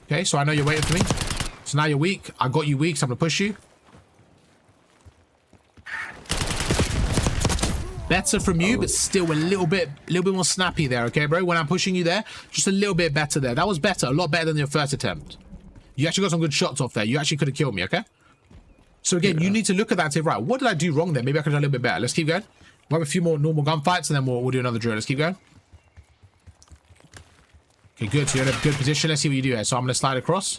Okay, so I know you're waiting for me. So now you're weak. I got you weak, so I'm going to push you. Better from you, but still a little bit more snappy there, okay, bro? When I'm pushing you there, just a little bit better there. That was better, a lot better than your first attempt. You actually got some good shots off there. You actually could have killed me, okay? So again, you need to look at that and say, right, what did I do wrong there? Maybe I could have done a little bit better. Let's keep going. We'll have a few more normal gunfights, and then we'll do another drill. Let's keep going. Okay, good. So you're in a good position. Let's see what you do here. So I'm going to slide across.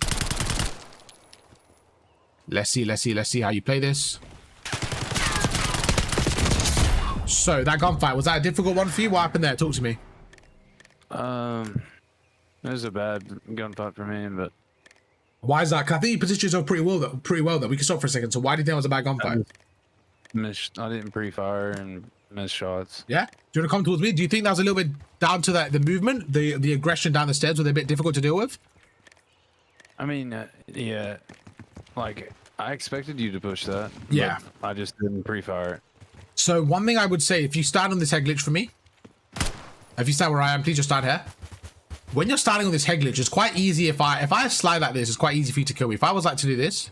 Let's see how you play this. So that gunfight, was that a difficult one for you? What happened there? Talk to me. It was a bad gunfight for me, but Why is that? 'Cause I think you positioned yourself pretty well though. We can stop for a second. So why do you think it was a bad gunfight? I didn't pre-fire and missed shots. Yeah? Do you want to come towards me? Do you think that was a little bit down to the movement, the aggression down the stairs? Were they a bit difficult to deal with? I mean, yeah, like I expected you to push that. Yeah. I just didn't pre-fire it. So one thing I would say, if you stand on this head glitch for me, if you stand where I am, please just stand here. When you're standing on this head glitch, it's quite easy. If I slide like this, it's quite easy for you to kill me. If I was like to do this,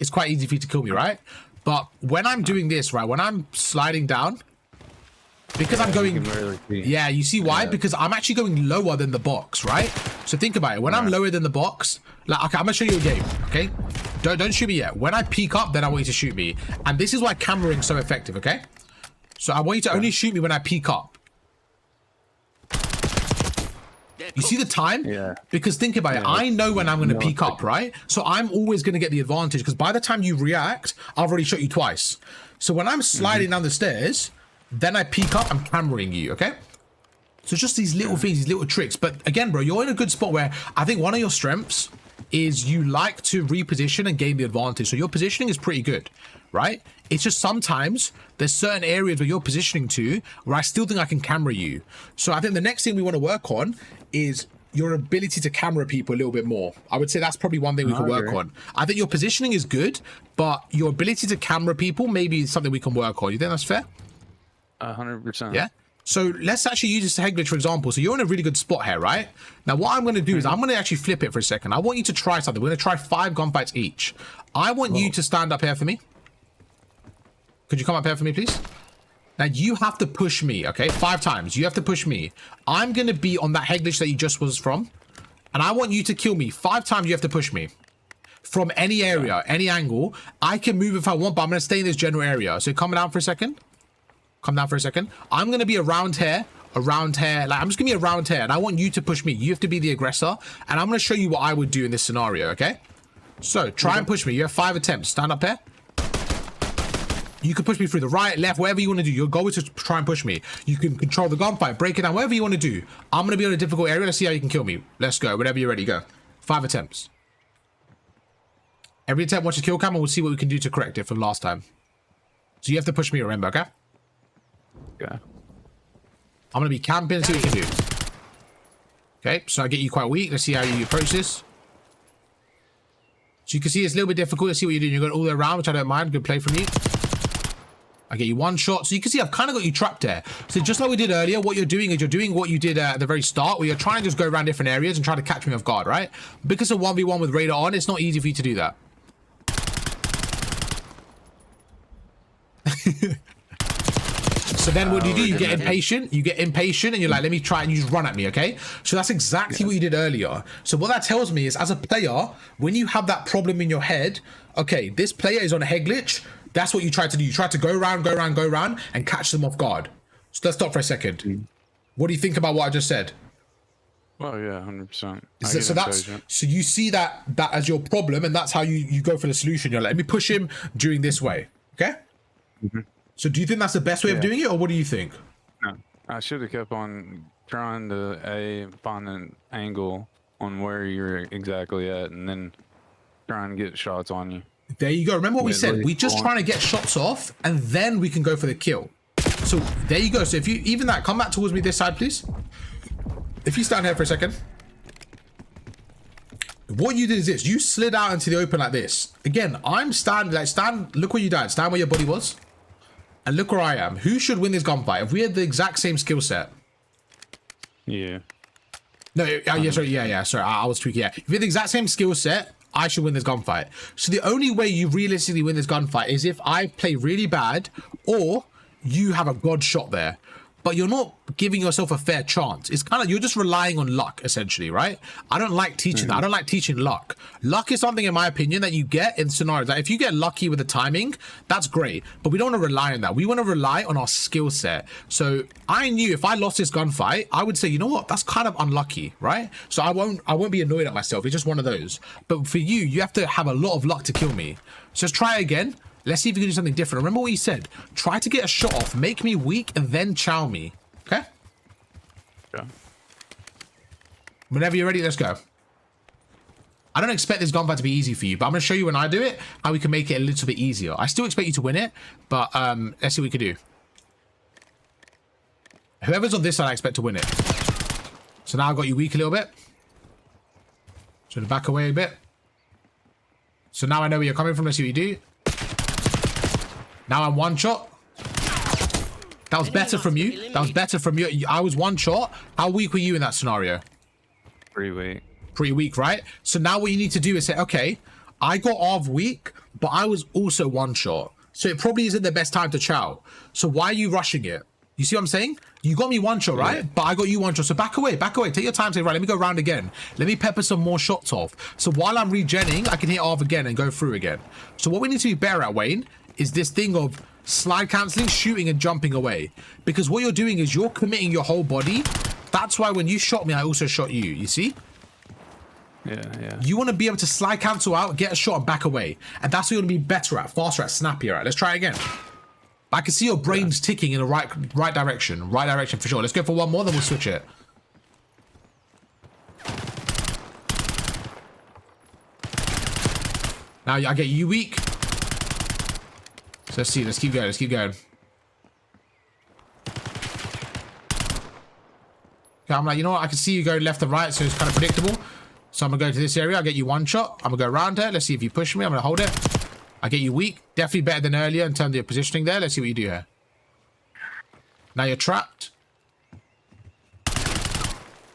it's quite easy for you to kill me, right? But when I'm doing this, right, when I'm sliding down, because I'm going, yeah, you see why? Yeah. Because I'm actually going lower than the box, right? So think about it. When I'm lower than the box, like, okay, I'm gonna show you a game, okay? Don't shoot me yet. When I peek up, then I want you to shoot me. And this is why cameraing is so effective, okay? So I want you to only shoot me when I peek up. You see the time? Yeah. Because think about it. I know when I'm going to peek up, right? So I'm always going to get the advantage because by the time you react, I've already shot you twice. So when I'm sliding down the stairs, then I peek up, I'm cameraing you, okay? So just these little things, these little tricks. But again, bro, you're in a good spot where I think one of your strengths is you like to reposition and gain the advantage. So your positioning is pretty good, right? It's just sometimes there's certain areas where you're positioning to where I still think I can camera you. So I think the next thing we want to work on is your ability to camera people a little bit more. I would say that's probably one thing we can work on. I think your positioning is good, but your ability to camera people maybe is something we can work on. You think that's fair? 100%. Yeah. So let's actually use this head glitch for example. So you're in a really good spot here, right? Now what I'm going to do is I'm going to actually flip it for a second. I want you to try something. We're going to try 5 gunfights each. I want you to stand up here for me. Could you come up here for me, please? Now you have to push me, okay? 5 times. You have to push me. I'm going to be on that head glitch that you just was from. And I want you to kill me. 5 times you have to push me. From any area, any angle. I can move if I want, but I'm going to stay in this general area. So come down for a second. Come down for a second. I'm going to be around here. Like, I'm just going to be around here. And I want you to push me. You have to be the aggressor. And I'm going to show you what I would do in this scenario, okay? So try and push me. You have 5 attempts. Stand up here. You can push me through the right, left, whatever you want to do. Your goal is to try and push me. You can control the gunfight, break it down, whatever you want to do. I'm going to be on a difficult area. Let's see how you can kill me. Let's go. Whenever you're ready, go. 5 attempts. Every attempt, watch the kill cam, and we'll see what we can do to correct it from last time. So you have to push me, remember, okay? Okay. I'm going to be camping and see what we can do. Okay, so I get you quite weak. Let's see how you approach this. So you can see it's a little bit difficult. Let's see what you're doing. You're going all the way around, which I don't mind. Good play from you. I get you 1 shot. So you can see I've kind of got you trapped there. So just like we did earlier, what you're doing is you're doing what you did at the very start, where you're trying to just go around different areas and try to catch me off guard, right? Because of 1v1 with radar on, it's not easy for you to do that. So then what do? You get impatient. You get impatient and you're like, let me try, and you just run at me, okay? So that's exactly what you did earlier. So what that tells me is, as a player, when you have that problem in your head, okay, this player is on a head glitch. That's what you try to do. You try to go around and catch them off guard. So let's stop for a second. What do you think about what I just said? Well, yeah, 100%. So you see that as your problem, and that's how you go for the solution. You're like, let me push him during this way, okay? So do you think that's the best way of doing it, or what do you think? No, I should have kept on trying to find an angle on where you're exactly at, and then try and get shots on you. There you go. Remember what we said? We just one. trying to get shots off, and then we can go for the kill. So there you go. So if you even that, come back towards me this side, please. If you stand here for a second. What you did is this. You slid out into the open like this. Again, I'm standing, like, stand, look where you died. Stand where your body was. And look where I am. Who should win this gunfight? If we had the exact same skill set. Yeah. No, yeah, sorry, sorry, I was tweaking, yeah. If we had the exact same skill set, I should win this gunfight. So the only way you realistically win this gunfight is if I play really bad or you have a god shot there. But you're not giving yourself a fair chance. It's kind of, you're just relying on luck, essentially, right? I don't like teaching that. I don't like teaching luck. Luck is something, in my opinion, that you get in scenarios. Like if you get lucky with the timing, that's great. But we don't want to rely on that. We want to rely on our skill set. So I knew if I lost this gunfight, I would say, you know what? That's kind of unlucky, right? So I won't be annoyed at myself. It's just one of those. But for you, you have to have a lot of luck to kill me. So just try again. Let's see if we can do something different. Remember what you said. Try to get a shot off. Make me weak and then chow me. Okay? Yeah. Whenever you're ready, let's go. I don't expect this gunfight to be easy for you, but I'm going to show you when I do it, how we can make it a little bit easier. I still expect you to win it, but let's see what we can do. Whoever's on this side, I expect to win it. So now I've got you weak a little bit. So to back away a bit. So now I know where you're coming from. Let's see what you do. Now I'm one shot. That was better from you. That was better from you. I was one shot. How weak were you in that scenario? Pretty weak. Pretty weak, right? So now what you need to do is say, okay, I got off weak, but I was also one shot. So it probably isn't the best time to chow. So why are you rushing it? You see what I'm saying? You got me one shot, right? Yeah. But I got you one shot. So back away, back away. Take your time. Say, right, let me go round again. Let me pepper some more shots off. So while I'm regenning, I can hit off again and go through again. So what we need to be better at, Wayne, is this thing of slide cancelling, shooting and jumping away. Because what you're doing is you're committing your whole body. That's why when you shot me, I also shot you. You see? Yeah. You want to be able to slide cancel out, get a shot and back away. And that's what you want to be better at, faster at, snappier at. Let's try again. I can see your brain's ticking in the right direction. Right direction for sure. Let's go for one more, then we'll switch it. Now I get you weak. So let's see. Let's keep going. Let's keep going. Okay, I'm like, you know what? I can see you going left and right, so it's kind of predictable. So I'm going to go to this area. I'll get you one shot. I'm going to go around here. Let's see if you push me. I'm going to hold it. I get you weak. Definitely better than earlier in terms of your positioning there. Let's see what you do here. Now you're trapped.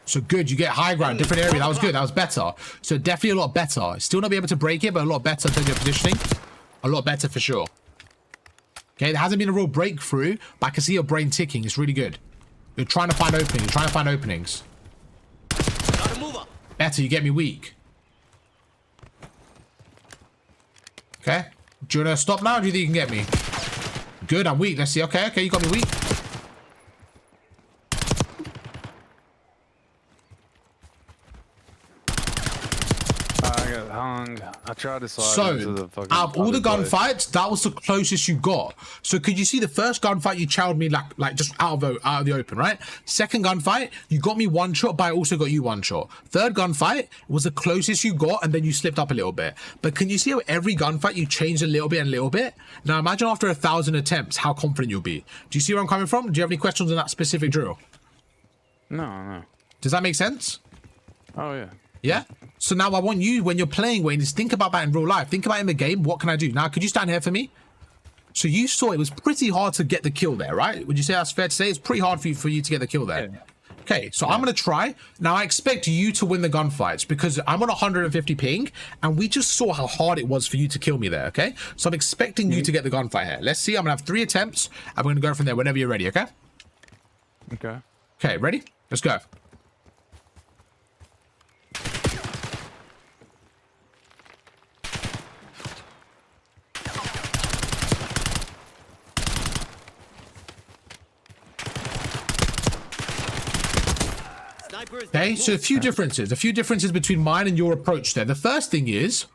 So good. You get high ground. Different area. That was good. That was better. So definitely a lot better. Still not be able to break it, but a lot better in terms of your positioning. A lot better for sure. Okay, there hasn't been a real breakthrough, but I can see your brain ticking. It's really good. You're trying to find openings. You're trying to find openings. Better. You get me weak. Okay. Do you want to stop now? Or do you think you can get me? Good. I'm weak. Let's see. Okay. Okay. You got me weak. I got hung. I tried to slide into the fucking... out of all the gunfights, that was the closest you got. So could you see the first gunfight you chowed me like just out of the open, right? Second gunfight, you got me one shot, but I also got you one shot. Third gunfight was the closest you got, and then you slipped up a little bit. But can you see how every gunfight you changed a little bit and a little bit? Now imagine after 1,000 attempts, how confident you'll be. Do you see where I'm coming from? Do you have any questions on that specific drill? No. Does that make sense? Oh, yeah. Yeah? So now I want you, when you're playing, Wayne, is think about that in real life. Think about it in the game. What can I do? Now, could you stand here for me? So you saw it was pretty hard to get the kill there, right? Would you say that's fair to say? It's pretty hard for you to get the kill there. Yeah. Okay, so I'm going to try. Now, I expect you to win the gunfights because I'm on 150 ping, and we just saw how hard it was for you to kill me there, okay? So I'm expecting you to get the gunfight here. Let's see. I'm going to have 3 attempts, and we're going to go from there whenever you're ready, okay? Okay. Okay, ready? Let's go. Okay, so a few differences between mine and your approach there. The first thing is,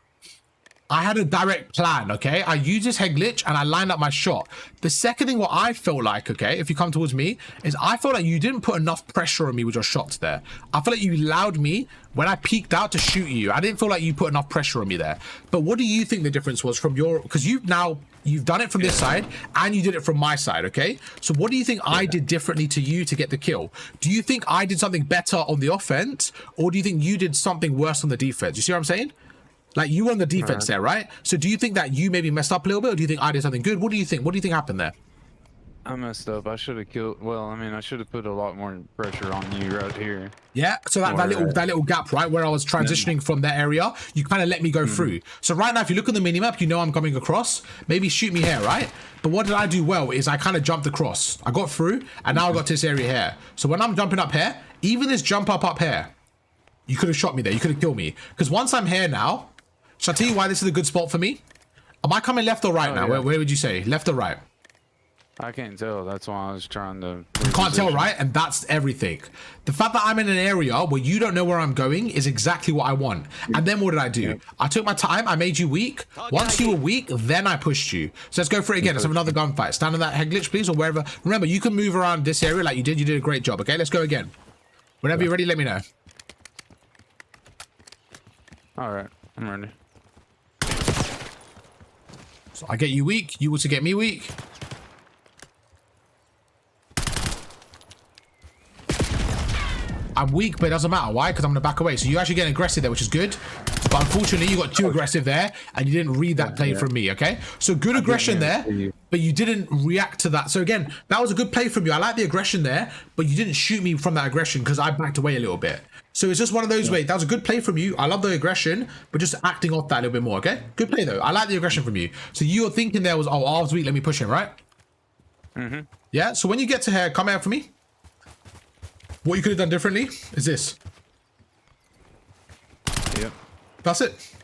I had a direct plan, okay? I used this head glitch and I lined up my shot. The second thing what I felt like, okay, if you come towards me, is I felt like you didn't put enough pressure on me with your shots there. I feel like you allowed me, when I peeked out, to shoot you. I didn't feel like you put enough pressure on me there. But what do you think the difference was from your... Because you've done it from this side and you did it from my side, okay? So what do you think I did differently to you to get the kill? Do you think I did something better on the offense, or do you think you did something worse on the defense? You see what I'm saying? Like, you were on the defense there, right? So do you think that you maybe messed up a little bit, or do you think I did something good? What do you think? What do you think happened there? I messed up. I should have killed. Well, I mean, I should have put a lot more pressure on you right here. Yeah. So that little gap, right, where I was transitioning from that area, you kind of let me go through. So right now, if you look at the minimap, you know I'm coming across. Maybe shoot me here, right? But what did I do well is I kind of jumped across. I got through, and now I got to this area here. So when I'm jumping up here, even this jump up here, you could have shot me there. You could have killed me. Because once I'm here now, shall I tell you why this is a good spot for me? Am I coming left or right now? Yeah. Where would you say? Left or right? I can't tell. That's why I was trying to... You can't tell, right? And that's everything. The fact that I'm in an area where you don't know where I'm going is exactly what I want. And then what did I do? Yep. I took my time. I made you weak. Once you were weak, then I pushed you. So let's go for it again. Let's have another gunfight. Stand on that head glitch, please, or wherever. Remember, you can move around this area like you did. You did a great job, okay? Let's go again. Whenever you're ready, let me know. All right. I'm ready. So I get you weak. You also get me weak. I'm weak, but it doesn't matter. Why? Because I'm going to back away. So you actually get aggressive there, which is good. But unfortunately, you got too aggressive there, and you didn't read that play from me, okay? So good aggression there, but you didn't react to that. So again, that was a good play from you. I like the aggression there, but you didn't shoot me from that aggression because I backed away a little bit. So it's just one of those ways. That was a good play from you. I love the aggression, but just acting off that a little bit more, okay? Good play, though. I like the aggression from you. So you were thinking there was, oh, I was weak, let me push him, right? Yeah, so when you get to here, come out for me. What you could have done differently is this. Yep. That's it.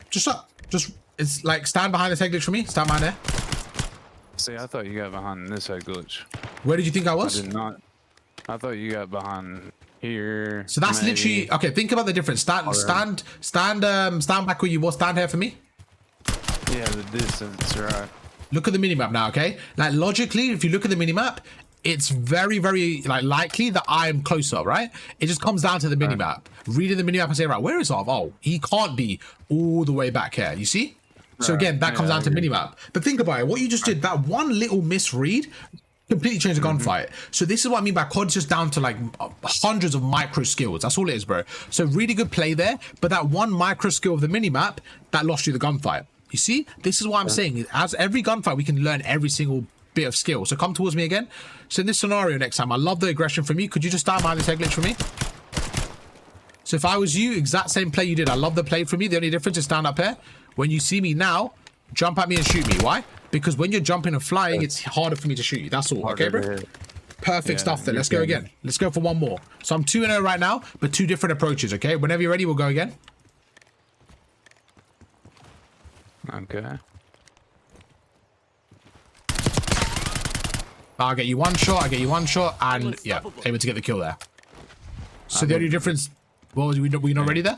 It's like stand behind this head glitch for me. Stand behind there. See, I thought you got behind this head glitch. Where did you think I was? I did not. I thought you got behind here. So that's maybe. literally okay. Think about the difference. Stand back where you were. Stand here for me. Yeah, the distance, right? Look at the minimap now, okay? Like logically, if you look at the minimap, it's very, very like likely that I'm closer, right? It just comes down to the minimap. Reading the minimap and say, right, where is Arv? Oh, he can't be all the way back here. You see? So again, that comes down to minimap. But think about it. What you just did, that one little misread, completely changed the gunfight. So this is what I mean by COD's just down to like hundreds of micro skills. That's all it is, bro. So really good play there. But that one micro skill of the minimap, that lost you the gunfight. You see? This is what I'm saying. As every gunfight, we can learn every single bit of skill. So come towards me again. So in this scenario next time, I love the aggression from you. Could you just stand behind this head glitch for me? So if I was you, exact same play you did. I love the play from you. The only difference is stand up here. When you see me now, jump at me and shoot me. Why? Because when you're jumping and flying, it's harder for me to shoot you. That's all. Okay, bro? Perfect stuff then. Let's go again. Let's go for one more. So I'm 2-0 right now, but two different approaches, okay? Whenever you're ready, we'll go again. Okay. I'll get you one shot, and yeah, able to get the kill there. So the only difference, what was were you not ready there?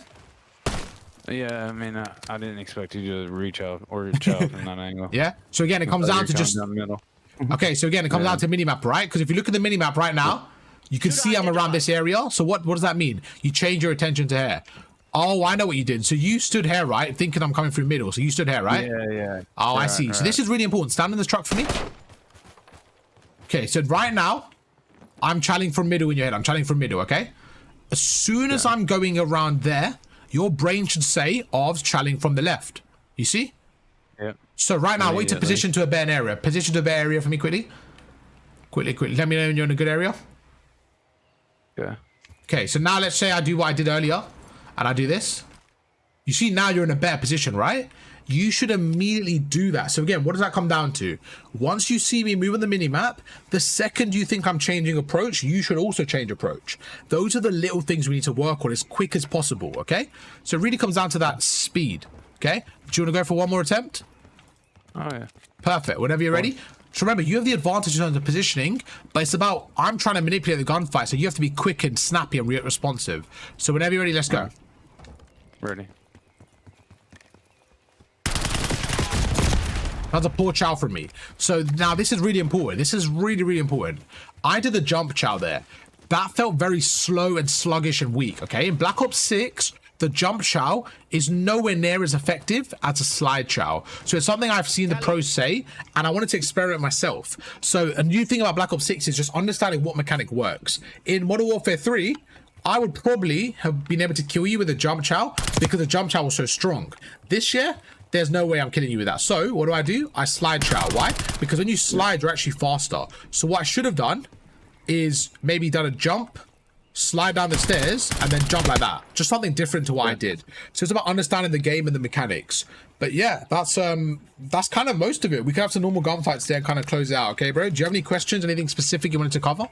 Yeah, I mean, I didn't expect you to reach out or chow from that angle. Yeah. So again, it comes down to just. Down the middle. Okay, so again, it comes down to minimap, right? Because if you look at the minimap right now, you can see I'm around this area. So what does that mean? You change your attention to here. Oh, I know what you did. So you stood here, right? Thinking I'm coming through middle. So you stood here, right? Yeah. Oh, I see. So this is really important. Stand in this truck for me. Okay, so right now, I'm channeling from middle in your head. I'm channeling from middle, okay? As soon as I'm going around there, your brain should say, Arv's channeling from the left. You see? Yep. So right now, I want you to position to a better area. Position to a better area for me quickly. Quickly. Let me know when you're in a good area. Yeah. Okay, so now let's say I do what I did earlier, and I do this. You see now you're in a better position, right? You should immediately do that. So again, what does that come down to? Once you see me move on the minimap, the second you think I'm changing approach, you should also change approach. Those are the little things we need to work on as quick as possible, okay? So it really comes down to that speed, okay? Do you want to go for one more attempt? Oh, yeah. Perfect. Whenever you're ready. So remember, you have the advantage in terms of positioning, but it's about, I'm trying to manipulate the gunfight, so you have to be quick and snappy and responsive. So whenever you're ready, let's go. Ready. That's a poor chow from me. So now this is really important. This is really, really important. I did the jump chow there. That felt very slow and sluggish and weak, okay? In Black Ops 6, the jump chow is nowhere near as effective as a slide chow. So it's something I've seen the pros say, and I wanted to experiment myself. So a new thing about Black Ops 6 is just understanding what mechanic works. In Modern Warfare 3, I would probably have been able to kill you with a jump chow because the jump chow was so strong. This year, there's no way I'm killing you with that. So what do? I slide chow. Why? Because when you slide, you're actually faster. So what I should have done is maybe done a jump, slide down the stairs, and then jump like that. Just something different to what I did. So it's about understanding the game and the mechanics. But yeah, that's kind of most of it. We can have some normal gunfights there and kind of close it out. Okay, bro? Do you have any questions? Anything specific you wanted to cover?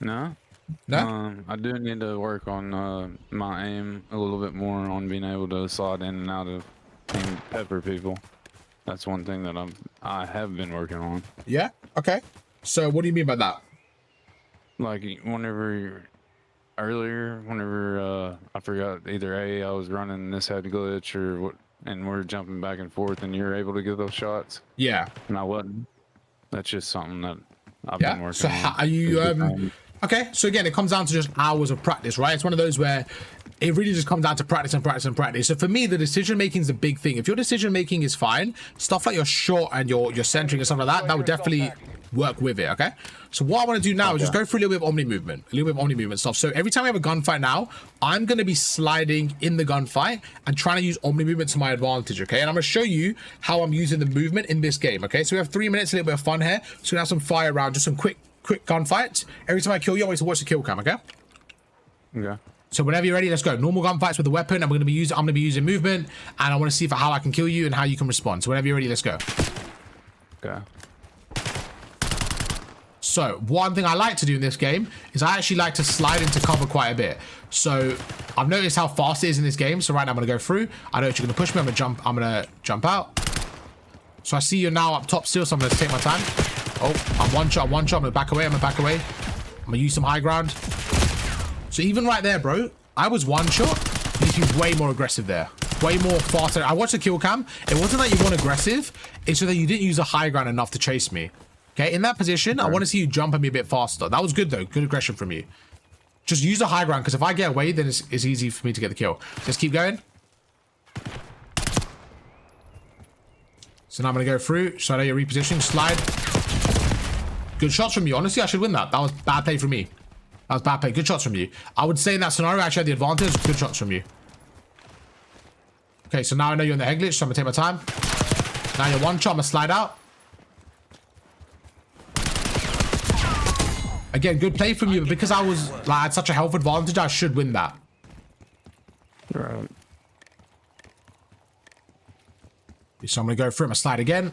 No. No? I do need to work on my aim a little bit more on being able to slide in and out of and pepper people. That's one thing that I have been working on. Yeah? Okay. So what do you mean by that? Like whenever I forgot either I was running this head glitch or what, and we're jumping back and forth and you're able to get those shots. Yeah. And I wasn't. That's just something that I've been working so on. how are you okay, so again, it comes down to just hours of practice, right? It's one of those where it really just comes down to practice and practice and practice. So for me, the decision making is a big thing. If your decision making is fine, stuff like your shot and your centering and stuff like that would definitely work with it. Okay, so what I want to do now is just go through a little bit of omni movement stuff. So every time we have a gunfight now, I'm going to be sliding in the gunfight and trying to use omni movement to my advantage. Okay, and I'm going to show you how I'm using the movement in this game. Okay, so we have 3 minutes, a little bit of fun here. So we have some fire around, just some quick gunfights. Every time I kill you, I want you to watch the kill cam. Okay. Okay. So whenever you're ready, let's go. Normal gunfights with the weapon. I'm going to be using movement, and I want to see how I can kill you and how you can respond. So whenever you're ready, let's go. Okay. So one thing I like to do in this game is I actually like to slide into cover quite a bit. So I've noticed how fast it is in this game. So right now I'm going to go through. I know you're going to push me. I'm going to jump out. So I see you're now up top still. So I'm going to take my time. Oh, I'm one shot. I'm going to back away. I'm going to use some high ground. So even right there, bro, I was one shot. You need to be way more aggressive there. Way more faster. I watched the kill cam. It wasn't that you weren't aggressive. It's so that you didn't use the high ground enough to chase me. Okay, in that position, I want to see you jump at me a bit faster. That was good, though. Good aggression from you. Just use the high ground, because if I get away, then it's easy for me to get the kill. Just keep going. So now I'm going to go through. So I know you're repositioning. Slide. Good shots from you. Honestly, I should win that. That was bad play from me. That was bad play. Good shots from you. I would say in that scenario, I actually had the advantage. Good shots from you. Okay, so now I know you're in the head glitch, so I'm going to take my time. Now you're one shot. I'm going to slide out. Again, good play from you, but because I was like had such a health advantage, I should win that. Right. So I'm gonna go for it. I'm gonna slide again.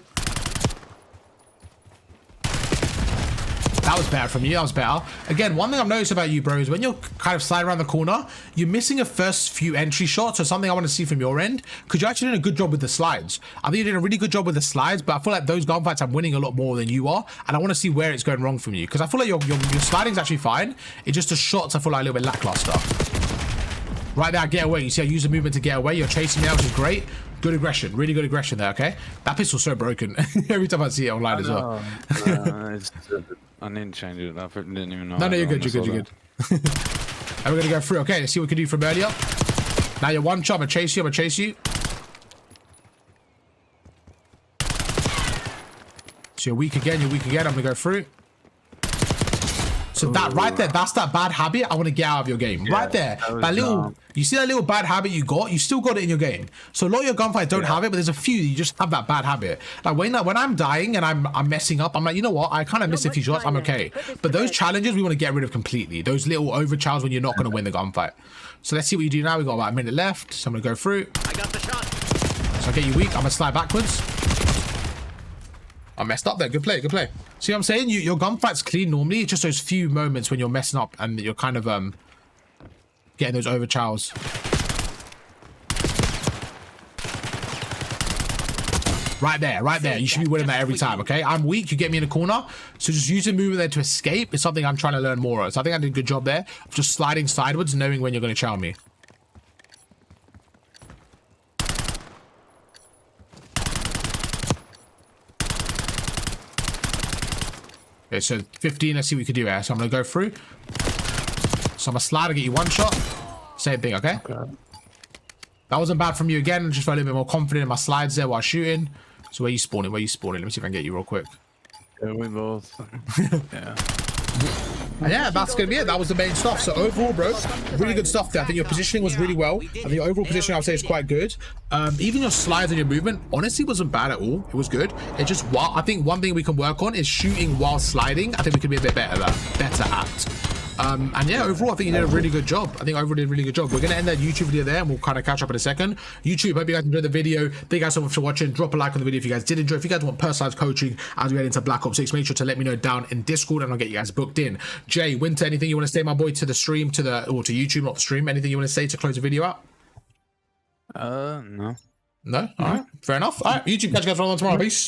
That was better from you. That was better. Again, one thing I've noticed about you, bro, is when you're kind of sliding around the corner, you're missing a first few entry shots. So something I want to see from your end, because you're actually doing a good job with the slides. I think you're doing a really good job with the slides, but I feel like those gunfights I'm winning a lot more than you are, and I want to see where it's going wrong from you, because I feel like your sliding's actually fine. It's just the shots I feel like a little bit lackluster. Right there, I get away. You see I use the movement to get away. You're chasing me out, which is great. Good aggression. Really good aggression there, okay? That pistol's so broken. Every time I see it online as well. I need to change it. I didn't even know. No, you're good. You're good. And we're going to go through. Okay, let's see what we can do from earlier. Now you're one shot. I'm going to chase you. So you're weak again. I'm going to go through. So that right there, that's that bad habit I want to get out of your game. Yeah, right there. You see that little bad habit you got? You still got it in your game. So a lot of your gunfights don't have it, but there's a few you just have that bad habit. Like when I'm dying and I'm messing up, I'm like, you know what? I kind of missed a few shots. I'm okay. But those challenges we want to get rid of completely. Those little overcharges when you're not going to win the gunfight. So let's see what you do now. We've got about a minute left. So I'm going to go through. I got the shot. So I get you weak. I'm going to slide backwards. I messed up there. Good play. See what I'm saying? Your gunfight's clean normally. It's just those few moments when you're messing up and you're kind of getting those overchows. Right there. You should be winning that every time, okay? I'm weak. You get me in a corner. So just using movement there to escape is something I'm trying to learn more of. So I think I did a good job there of just sliding sideways, knowing when you're going to chow me. Okay, so 15, let's see what we could do here. So I'm gonna go through. So I'm gonna slide and get you one shot. Same thing, okay? That wasn't bad from you again. Just felt a little bit more confident in my slides there while shooting. So where you spawning? Where you spawning? Let me see if I can get you real quick. Yeah, we both. Yeah. And yeah, that's gonna be it. That was the main stuff. So overall, bro, really good stuff there. I think your positioning was really well. I think your overall positioning, I would say, is quite good. Even your slides and your movement, honestly, wasn't bad at all. It was good. It just, I think one thing we can work on is shooting while sliding. I think we could be a bit better at. And yeah, overall, I think you did a really good job. I think overall did a really good job. We're going to end that YouTube video there and we'll kind of catch up in a second. YouTube, hope you guys enjoyed the video. Thank you guys so much for watching. Drop a like on the video if you guys did enjoy. If you guys want personalized coaching as we head into Black Ops 6, make sure to let me know down in Discord and I'll get you guys booked in. Jay, Winter, anything you want to say, my boy, to the stream, to YouTube, not the stream? Anything you want to say to close the video out? No. No? All right. Fair enough. All right. YouTube, catch you guys on tomorrow. Peace.